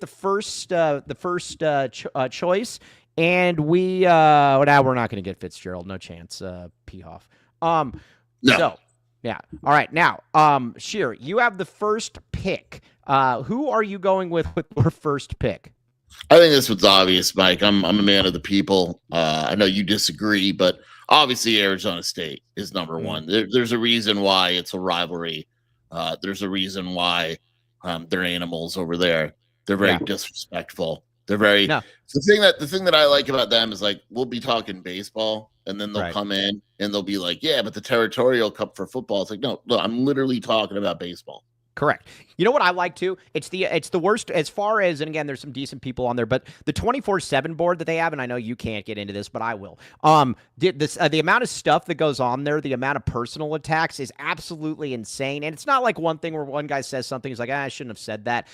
first choice, and we now we're not going to get Fitzgerald, no chance. Peehoff. No. So yeah. All right. Now, Shear, you have the first pick. Who are you going with your first pick? I think this one's obvious, Mike. I'm a man of the people. I know you disagree, but obviously Arizona State is number one. There's a reason why it's a rivalry. There's a reason why they're animals over there. They're very disrespectful. They're very the thing that I like about them is like we'll be talking baseball and then they'll come in and they'll be like, yeah, but the Territorial Cup for football. It's like, no, look, I'm literally talking about baseball. Correct. You know what I like too? It's the worst as far as, and again, there's some decent people on there, but the 24/7 board that they have, and I know you can't get into this, but I will. The amount of stuff that goes on there, the amount of personal attacks is absolutely insane. And it's not like one thing where one guy says something, he's like, I shouldn't have said that.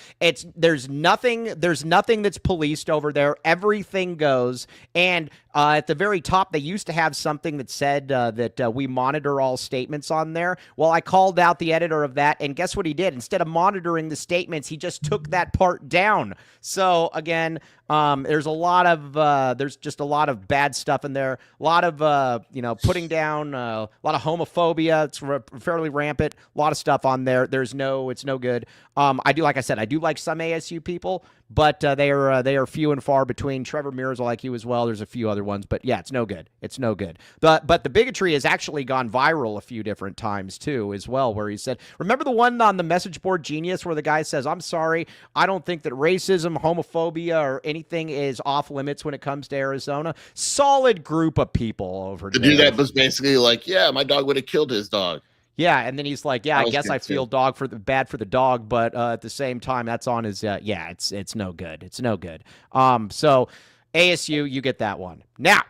There's nothing that's policed over there. Everything goes. And at the very top, they used to have something that said that we monitor all statements on there. Well, I called out the editor of that, and guess what he did? Instead of monitoring the statements, he just took that part down. So again, There's a lot of there's just a lot of bad stuff in there. A lot of putting down a lot of homophobia. It's fairly rampant. A lot of stuff on there. It's no good. I do, like I said, I do like some ASU people, but they are few and far between. Trevor Mears, I like you as well. There's a few other ones, but yeah, it's no good. It's no good. But the bigotry has actually gone viral a few different times too, as well, where he said, remember the one on the message board Genius where the guy says, "I'm sorry, I don't think that racism, homophobia, or anything is off limits when it comes to Arizona." Solid group of people over there. The dude that was basically like, yeah, my dog would have killed his dog. Yeah, and then he's like, "Yeah, I guess I feel bad for the dog, but at the same time, that's on his it's no good. It's no good." So ASU, you get that one. Now,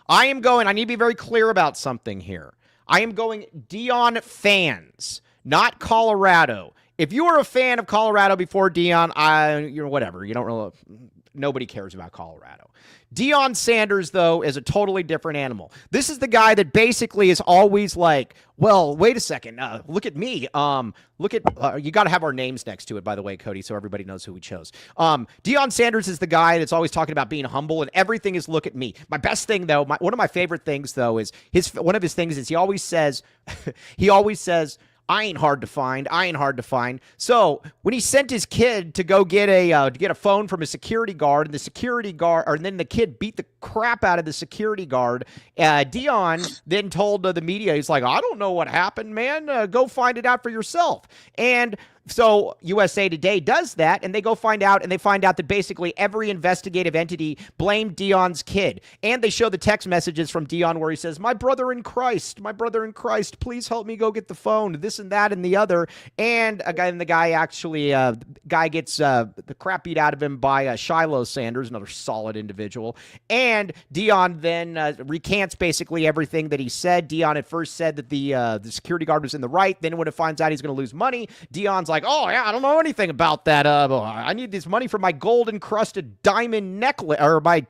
I need to be very clear about something here. I am going Deion fans, not Colorado. If you were a fan of Colorado before Deion, you're whatever. You don't really. Nobody cares about Colorado. Deion Sanders, though, is a totally different animal. This is the guy that basically is always like, well, wait a second. Look at me. You got to have our names next to it, by the way, Cody, so everybody knows who we chose. Deion Sanders is the guy that's always talking about being humble, and everything is look at me. My best thing, though, one of my favorite things, though, is one of his things is he always says, "I ain't hard to find. I ain't hard to find." So when he sent his kid to go get a phone from a security guard, and then the kid beat the crap out of the security guard, Deion then told the media, he's like, "I don't know what happened, man. Go find it out for yourself." And so USA Today does that, and they go find out, and they find out that basically every investigative entity blamed Deion's kid. And they show the text messages from Deion where he says, my brother in Christ, please help me go get the phone, this and that and the other. And the guy gets the crap beat out of him by Shiloh Sanders, another solid individual. And Deion then recants basically everything that he said. Deion at first said that the security guard was in the right. Then when it finds out he's going to lose money, Deion's like, "Oh yeah, I don't know anything about that. I need this money for my gold-encrusted diamond necklace, or my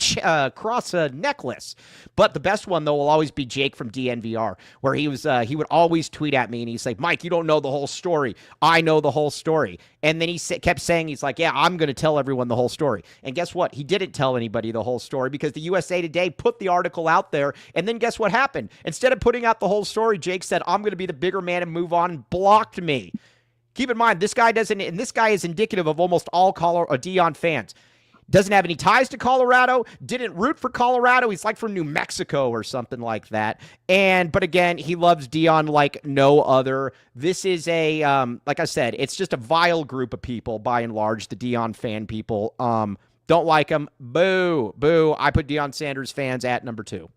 cross necklace." But the best one, though, will always be Jake from DNVR, where he would always tweet at me, and he's like, "Mike, you don't know the whole story. I know the whole story." And then he kept saying, he's like, "Yeah, I'm going to tell everyone the whole story." And guess what? He didn't tell anybody the whole story because the USA Today put the article out there. And then guess what happened? Instead of putting out the whole story, Jake said, "I'm going to be the bigger man and move on," and blocked me. Keep in mind, this guy is indicative of almost all Deion fans. Doesn't have any ties to Colorado, didn't root for Colorado. He's like from New Mexico or something like that. But again, he loves Deion like no other. This is like I said, it's just a vile group of people by and large, the Deion fan people. Don't like him. Boo, boo. I put Deion Sanders fans at number 2.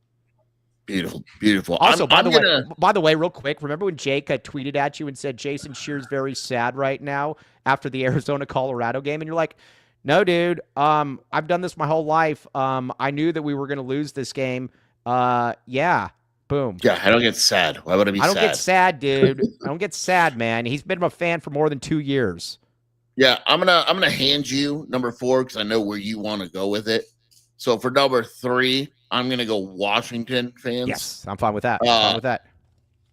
Beautiful. Also, by the way, real quick, remember when Jake tweeted at you and said Jason Shear's very sad right now after the Arizona-Colorado game? And you're like, "No, dude, I've done this my whole life. I knew that we were going to lose this game. Yeah, boom." Yeah, I don't get sad. Why would I be sad? I don't get sad, dude. I don't get sad, man. He's been a fan for more than 2 years. Yeah, I'm gonna hand you number 4 because I know where you want to go with it. So for number 3, I'm going to go Washington fans. Yes, I'm fine with that.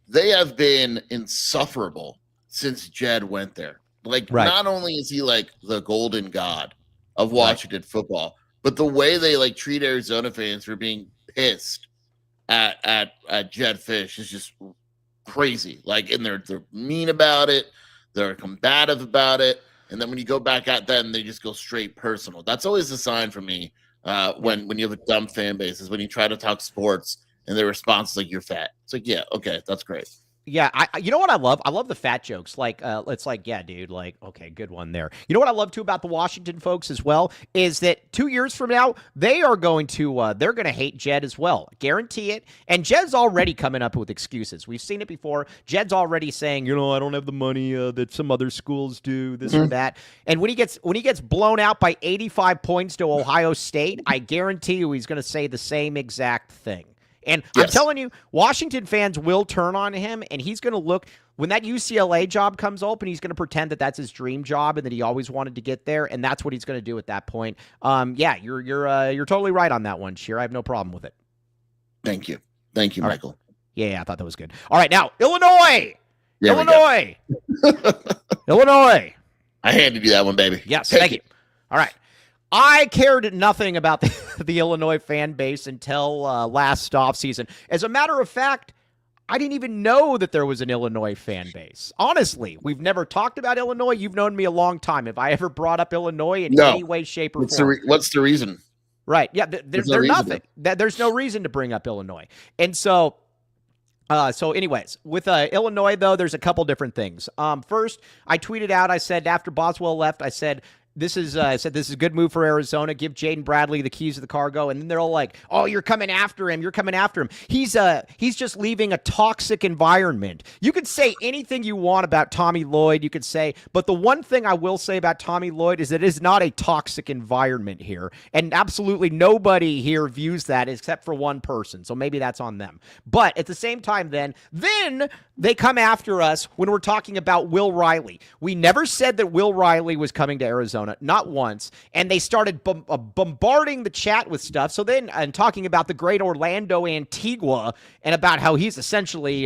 They have been insufferable since Jed went there. Not only is he like the golden god of Washington football, but the way they treat Arizona fans for being pissed at Jed Fish is just crazy. And they're mean about it. They're combative about it. And then when you go back at them, they just go straight personal. That's always a sign for me. When you have a dumb fan base is when you try to talk sports and their response is like, "You're fat." It's like, yeah, okay, that's great. Yeah, you know what I love? I love the fat jokes. It's like, yeah, dude, okay, good one there. You know what I love too about the Washington folks as well is that 2 years from now they are going to they're going to hate Jed as well. Guarantee it. And Jed's already coming up with excuses. We've seen it before. Jed's already saying, I don't have the money that some other schools do, this or that. And when he gets blown out by 85 points to Ohio State, I guarantee you he's going to say the same exact thing. And yes. I'm telling you, Washington fans will turn on him, and he's going to look when that UCLA job comes open. He's going to pretend that that's his dream job and that he always wanted to get there, and that's what he's going to do at that point. Yeah, you're totally right on that one, Sheer. I have no problem with it. Thank you, Michael. Right. Yeah, I thought that was good. All right, now Illinois. Illinois. I handed you that one, baby. Yes, thank you. All right. I cared nothing about the Illinois fan base until last offseason. As a matter of fact, I didn't even know that there was an Illinois fan base. Honestly, we've never talked about Illinois. You've known me a long time. Have I ever brought up Illinois in any way, shape, or form? What's the reason? Right. Yeah, there's nothing. There's no reason to bring up Illinois. And so anyways, with Illinois, though, there's a couple different things. First, I tweeted out, I said, after Boswell left, I said, this is a good move for Arizona. Give Jaden Bradley the keys to the cargo. And then they're all like, oh, you're coming after him. You're coming after him. He's just leaving a toxic environment. You could say anything you want about Tommy Lloyd. You could say, but the one thing I will say about Tommy Lloyd is that it is not a toxic environment here. And absolutely nobody here views that except for one person. So maybe that's on them. But at the same time, then they come after us when we're talking about Will Riley. We never said that Will Riley was coming to Arizona. Not once. And they started bombarding the chat with stuff. So then, and talking about the great Orlando Antigua and about how he's essentially,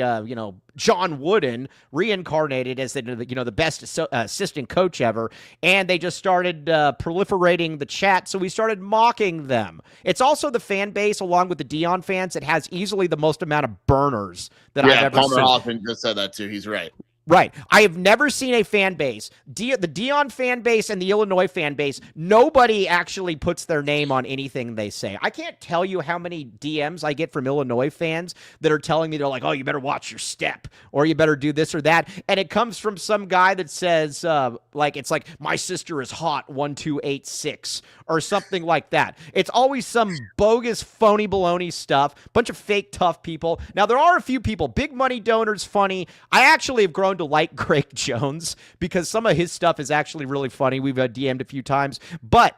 John Wooden reincarnated as the best assistant coach ever. And they just started proliferating the chat. So we started mocking them. It's also the fan base, along with the Dion fans, that has easily the most amount of burners that I've ever seen. Palmer Hoffman just said that too. He's right. Right. I have never seen a fan base, the Dion fan base and the Illinois fan base, nobody actually puts their name on anything they say. I can't tell you how many DMs I get from Illinois fans that are telling me, they're like, oh, you better watch your step, or you better do this or that. And it comes from some guy that says, it's like, my sister is hot, 1286, or something like that. It's always some bogus, phony baloney stuff, bunch of fake tough people. Now, there are a few people, big money donors, funny. I actually have grown to like Greg Jones because some of his stuff is actually really funny. We've DM'd a few times, but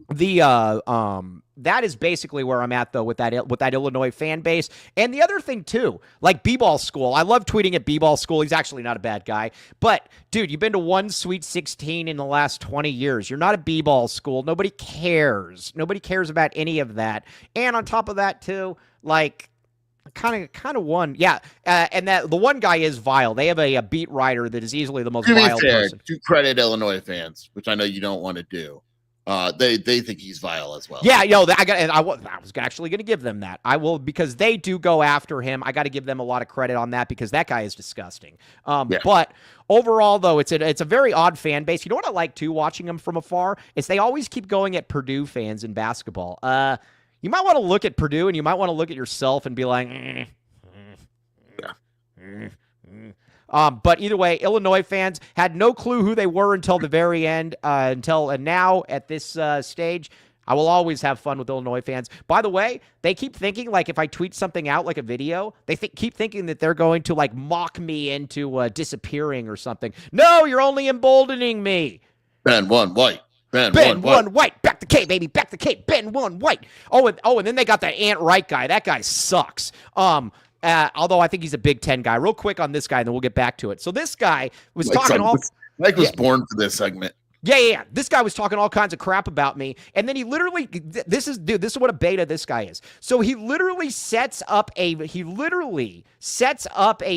that is basically where I'm at, though, with that Illinois fan base. And the other thing too, like B-Ball School, I love tweeting at B-Ball School. He's actually not a bad guy, but dude, you've been to one Sweet 16 in the last 20 years. You're not a B-Ball School. Nobody cares about any of that. And on top of that too, like, kind of one, yeah. And that the one guy is vile. They have a beat writer that is easily the most vile person. To credit Illinois fans, which I know you don't want to do, they think he's vile as well. Yeah, I was actually going to give them that. I will, because they do go after him. I got to give them a lot of credit on that because that guy is disgusting. But overall, though, it's a very odd fan base. You know what I like too, watching them from afar, is they always keep going at Purdue fans in basketball. You might want to look at Purdue, and you might want to look at yourself and be like, but either way, Illinois fans had no clue who they were until the very end, and now at this stage, I will always have fun with Illinois fans. By the way, they keep thinking, like, if I tweet something out, like a video, they keep thinking that they're going to, like, mock me into disappearing or something. No, you're only emboldening me. Ben one white. Ben one white. Back the K, baby. Back the K. Ben one white. Oh, and then they got that Ant Wright guy. That guy sucks. Although I think he's a Big Ten guy. Real quick on this guy, and then we'll get back to it. So this guy was Mike was born for this segment. Yeah. This guy was talking all kinds of crap about me. And then he literally, this is what a beta this guy is. So he literally sets up a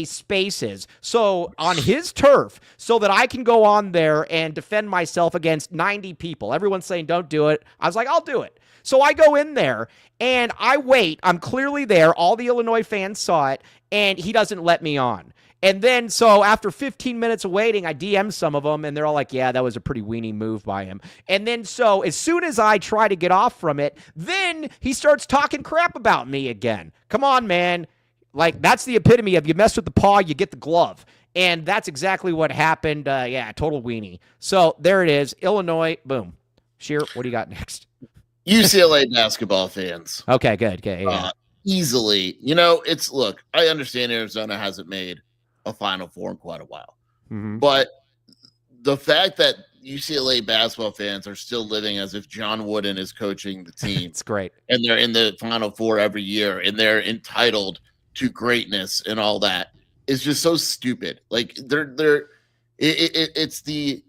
spaces. So on his turf, so that I can go on there and defend myself against 90 people. Everyone's saying, don't do it. I was like, I'll do it. So I go in there and I wait. I'm clearly there. All the Illinois fans saw it, and he doesn't let me on. And then, so after 15 minutes of waiting, I DM some of them, and they're all like, yeah, that was a pretty weenie move by him. And then, so as soon as I try to get off from it, then he starts talking crap about me again. Come on, man. Like, that's the epitome of you mess with the paw, you get the glove. And that's exactly what happened. Total weenie. So there it is. Illinois, boom. Sheer, what do you got next? UCLA basketball fans. Okay, good. Okay, yeah. Easily. Look, I understand Arizona hasn't made a Final Four in quite a while. Mm-hmm. But the fact that UCLA basketball fans are still living as if John Wooden is coaching the team. It's great. And they're in the Final Four every year, and they're entitled to greatness and all that is just so stupid. Like it's the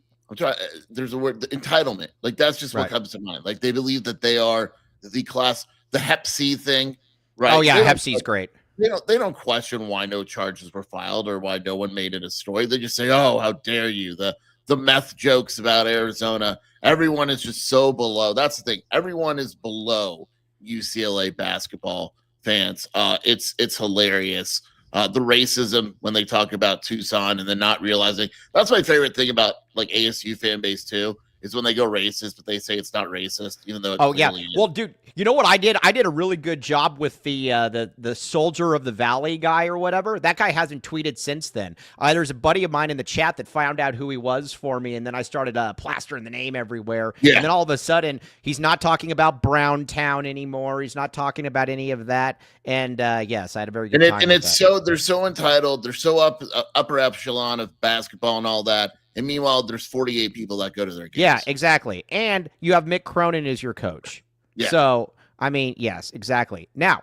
there's a word, the entitlement. Like that's just what comes to mind. Like they believe that they are the class, the Hep C thing. Right. Oh yeah. Hep C's great. They don't question why no charges were filed or why no one made it a story. They just say, oh, how dare you? The the meth jokes about Arizona. Everyone is just so below. That's the thing. Everyone is below UCLA basketball fans. It's hilarious. The racism when they talk about Tucson and then not realizing. That's my favorite thing about like ASU fan base too, is when they go racist, but they say it's not racist, even though it clearly is. Well, dude, you know what I did? I did a really good job with the Soldier of the Valley guy or whatever. That guy hasn't tweeted since then. There's a buddy of mine in the chat that found out who he was for me, and then I started plastering the name everywhere. Yeah. And then all of a sudden, he's not talking about Browntown anymore. He's not talking about any of that. And yes, I had a very good time. And it's so they're so entitled. They're so upper echelon of basketball and all that. And meanwhile, there's 48 people that go to their games. Yeah, exactly. And you have Mick Cronin as your coach. Yeah. So, I mean, yes, exactly. Now,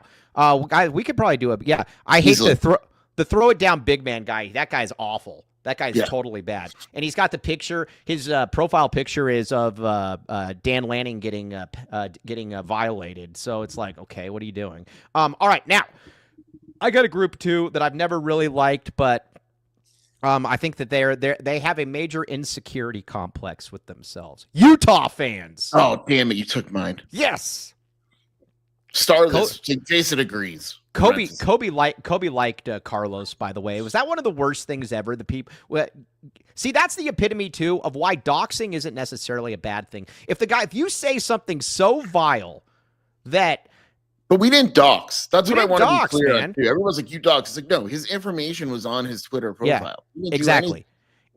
we could probably do it. Yeah, I hate the throw it down big man guy. That guy's awful. That guy's totally bad. And he's got the picture. His profile picture is of Dan Lanning getting violated. So it's like, okay, what are you doing? All right, now, I got a group too that I've never really liked, but I think that they have a major insecurity complex with themselves. Utah fans. Oh, damn it. You took mine. Yes. Starless. Jason agrees. Kobe liked Carlos, by the way. Was that one of the worst things ever? The people see, that's the epitome too of why doxing isn't necessarily a bad thing. If you say something so vile that. But we didn't dox. That's what I want to be clear on. Everyone's like, you dox. It's like, no, his information was on his Twitter profile. Yeah, exactly.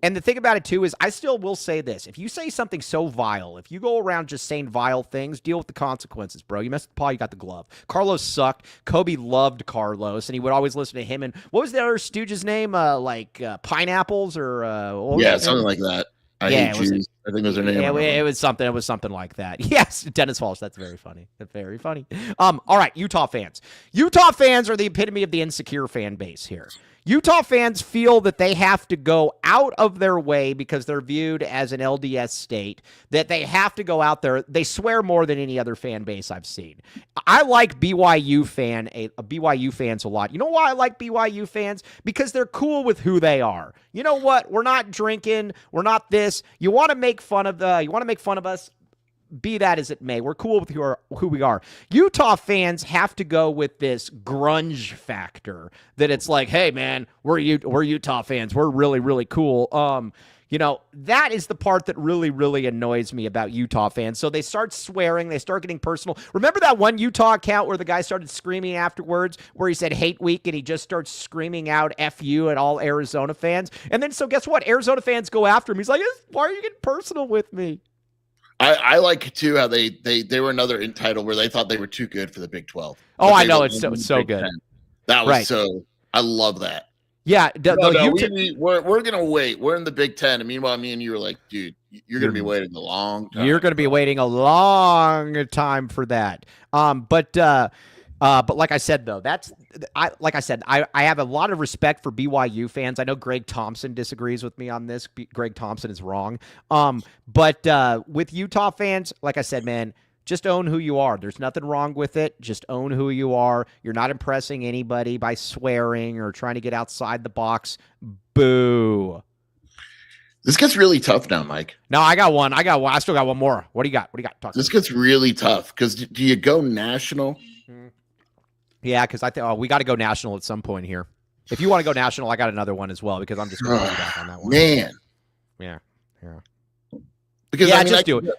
And the thing about it, too, is I still will say this. If you say something so vile, if you go around just saying vile things, deal with the consequences, bro. You messed with the paw, you got the glove. Carlos sucked. Kobe loved Carlos, and he would always listen to him. And what was the other Stooge's name? Pineapples or something like that. I hate Jews. I think was their name. Yeah, it was something. It was something like that. Yes, Dennis Walsh. That's very funny. That's very funny. All right, Utah fans. Utah fans are the epitome of the insecure fan base here. Utah fans feel that they have to go out of their way because they're viewed as an LDS state, that they have to go out there. They swear more than any other fan base I've seen. I like BYU fans a lot. You know why I like BYU fans? Because they're cool with who they are. You know what? We're not drinking. We're not this. You want to make fun of us? Be that as it may, we're cool with who we are. Utah fans have to go with this grunge factor that it's like, hey man, we're Utah fans. We're really, really cool. That is the part that really, really annoys me about Utah fans. So they start swearing, they start getting personal. Remember that one Utah account where the guy started screaming afterwards, where he said hate week, and he just starts screaming out F you at all Arizona fans? And then, so guess what? Arizona fans go after him. He's like, why are you getting personal with me? I like too how they were another entitled where they thought they were too good for the Big 12. Oh, I know, it's so good. 10. That was right. I love that. Yeah, we're gonna wait. We're in the Big 10, and meanwhile, me and you were like, dude, you're gonna be waiting a long time. You're gonna be waiting a long time for that. But like I said, though, I have a lot of respect for BYU fans. I know Greg Thompson disagrees with me on this. Greg Thompson is wrong. But with Utah fans, like I said, man, just own who you are. There's nothing wrong with it. Just own who you are. You're not impressing anybody by swearing or trying to get outside the box. Boo. This gets really tough now, Mike. No, I got one. I still got one more. What do you got? This gets really tough because do you go national? Yeah, because I think we got to go national at some point here. If you want to go national, I got another one as well because I'm just going to back on that one. Man. Yeah. Because just do it.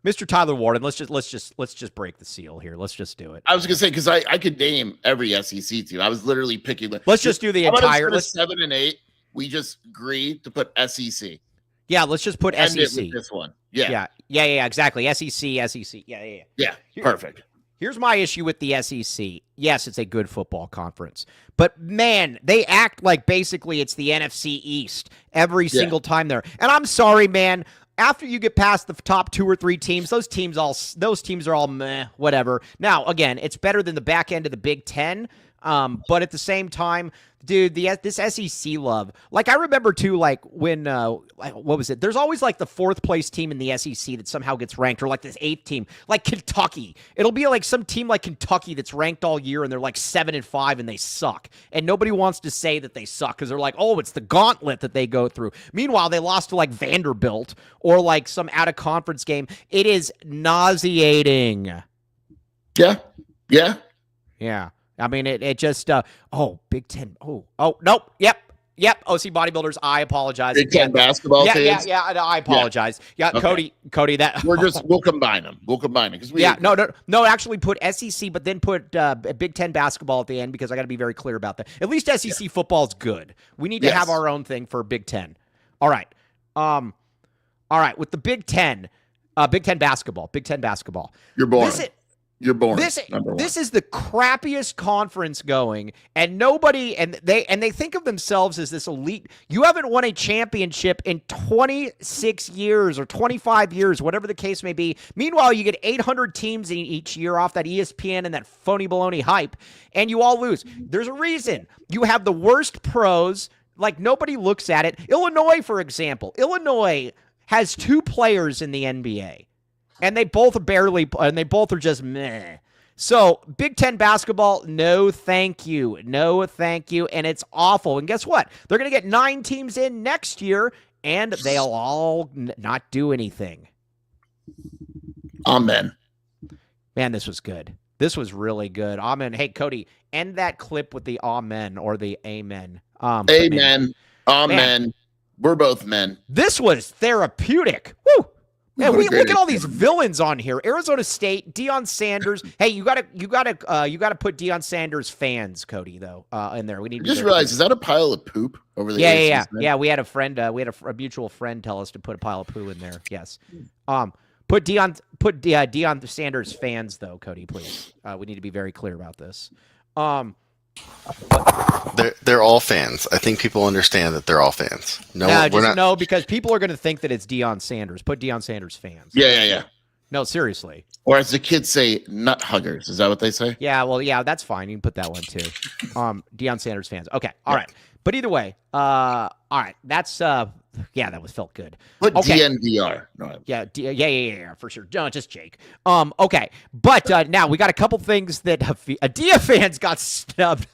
Mr. Tyler Warden, let's just break the seal here. Let's just do it. I was gonna say because I could name every SEC team. I was literally picking. Let's just do the entire. 7 and 8. We just agree to put SEC. Yeah, let's just put End SEC. It with this one. Yeah, exactly. SEC. Yeah. Perfect. Here's my issue with the SEC. Yes, it's a good football conference. But, man, they act like basically it's the NFC East every single time there. And I'm sorry, man. After you get past the top 2 or 3 teams, those teams are all meh, whatever. Now, again, it's better than the back end of the Big Ten. But at the same time, dude, this SEC love. Like I remember too, like when what was it? There's always like the 4th place team in the SEC that somehow gets ranked, or like this 8th team, like Kentucky. It'll be like some team like Kentucky that's ranked all year and they're like 7-5 and they suck, and nobody wants to say that they suck because they're like, oh, it's the gauntlet that they go through. Meanwhile, they lost to like Vanderbilt or like some out of conference game. It is nauseating. Yeah. Yeah. I mean, it just, Big Ten. Oh, nope. Yep. OC Bodybuilders, I apologize. Big Ten basketball fans? Yeah, I apologize. Yeah, okay. Cody, that. We'll combine them. Because no, actually put SEC, but then put Big Ten basketball at the end because I got to be very clear about that. At least SEC football is good. We need to have our own thing for Big Ten. All right. With the Big Ten basketball. You're boring. You're boring. This is the crappiest conference going, and they think of themselves as this elite. You haven't won a championship in 26 years or 25 years, whatever the case may be. Meanwhile, you get 800 teams in each year off that ESPN and that phony baloney hype, and you all lose. There's a reason. You have the worst pros. Like nobody looks at it. Illinois, for example. Illinois has 2 players in the NBA. And they both are just meh. So, Big Ten basketball, no thank you. No thank you. And it's awful. And guess what? They're going to get 9 teams in next year, and they'll all not do anything. Amen. Man, this was good. This was really good. Amen. Hey, Cody, end that clip with the amen or the amen. Amen. Amen. Man, we're both men. This was therapeutic. Woo! Yeah, look at all these villains on here. Arizona State, Deion Sanders. Hey, you gotta put Deion Sanders fans, Cody, though, in there. We need. Just realized, is that a pile of poop over the? Yeah. We had a friend. We had a mutual friend tell us to put a pile of poo in there. Yes. Put Deion Sanders fans though, Cody, please. We need to be very clear about this. They're all fans. I think people understand that they're all fans. No, because people are going to think that it's Deion Sanders. Put Deion Sanders fans. Yeah. No, seriously. Or as the kids say, nut huggers. Is that what they say? Yeah, well, yeah, that's fine. You can put that one too. Deion Sanders fans. Okay, all right. But either way, all right. That's that felt good. Put DNVR. No, yeah, for sure. No, just Jake. Okay, but now we got a couple things that Adia fans got snubbed.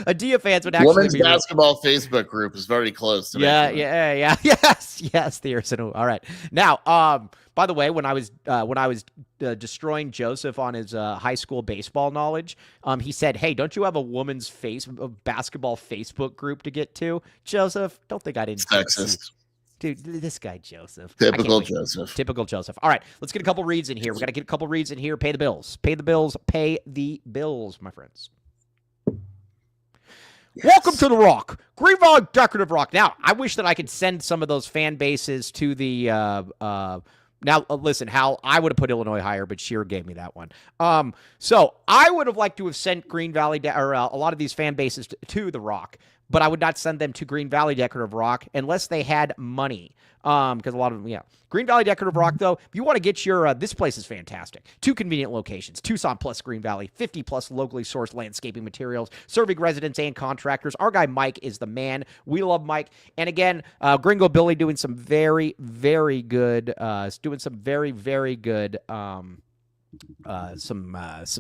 Adia fans would actually Women's basketball Facebook group is very close to yes, the all right. Now, by the way, when I was destroying Joseph on his high school baseball knowledge, he said, "Hey, don't you have a women's basketball Facebook group to get to?" Joseph, don't think I didn't. Sexist. Dude, this guy Joseph. Typical Joseph. All right, let's get a couple reads in here. We got to get a couple reads in here. Pay the bills, my friends. Yes. Welcome to the Rock, Green Valley Decorative Rock. Now, I wish that I could send some of those fan bases to the. Now, listen, Hal, I would have put Illinois higher, but Sheer gave me that one. So I would have liked to have sent Green Valley or a lot of these fan bases to the Rock, but I would not send them to Green Valley Decorative Rock unless they had money. Because a lot of them, Green Valley Decorative Rock, though, if you want to get your, this place is fantastic. 2 convenient locations, Tucson plus Green Valley, 50 plus locally sourced landscaping materials, serving residents and contractors. Our guy Mike is the man. We love Mike. And again, Gringo Billy doing some very, very good, some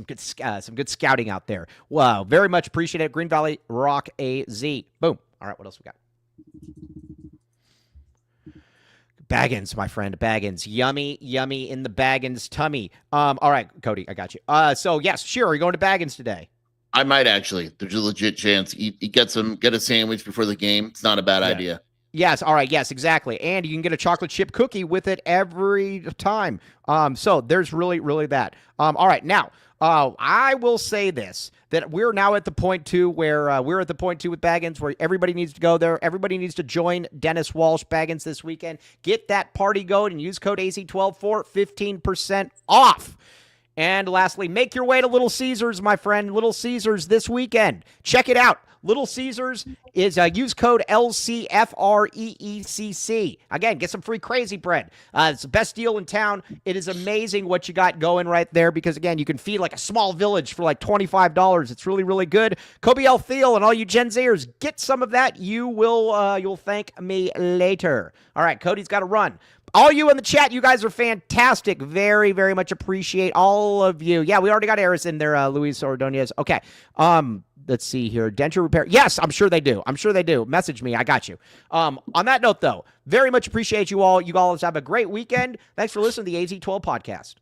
good scouting out there. Wow, very much appreciate it. Green Valley Rock AZ. Boom. All right, what else we got? Baggins, my friend, Baggins. Yummy in the Baggins tummy. All right, Cody, I got you. So yes, sure. Are you going to Baggins today? I might actually. There's a legit chance. You get a sandwich before the game. It's not a bad idea. Yes. All right. Yes, exactly. And you can get a chocolate chip cookie with it every time. So there's really that. All right. Now, I will say this, that we're now at the point too where we're at the point too with Baggins where everybody needs to go there. Everybody needs to join Dennis Walsh Baggins this weekend. Get that party going and use code AZ12 for 15% off. And lastly, make your way to Little Caesars, my friend. Little Caesars this weekend. Check it out. Little Caesars is use code LCFREECC. Again, get some free crazy bread. It's the best deal in town. It is amazing what you got going right there because, again, you can feed like a small village for like $25. It's really, really good. Kobe L. Thiel and all you Gen Zers, get some of that. You'll thank me later. All right, Cody's got to run. All you in the chat, you guys are fantastic. Very, very much appreciate all of you. Yeah, we already got Eris in there, Luis Ordonez. Okay. Let's see here. Denture repair. Yes, I'm sure they do. Message me. I got you. On that note, though, very much appreciate you all. You all have a great weekend. Thanks for listening to the AZ12 podcast.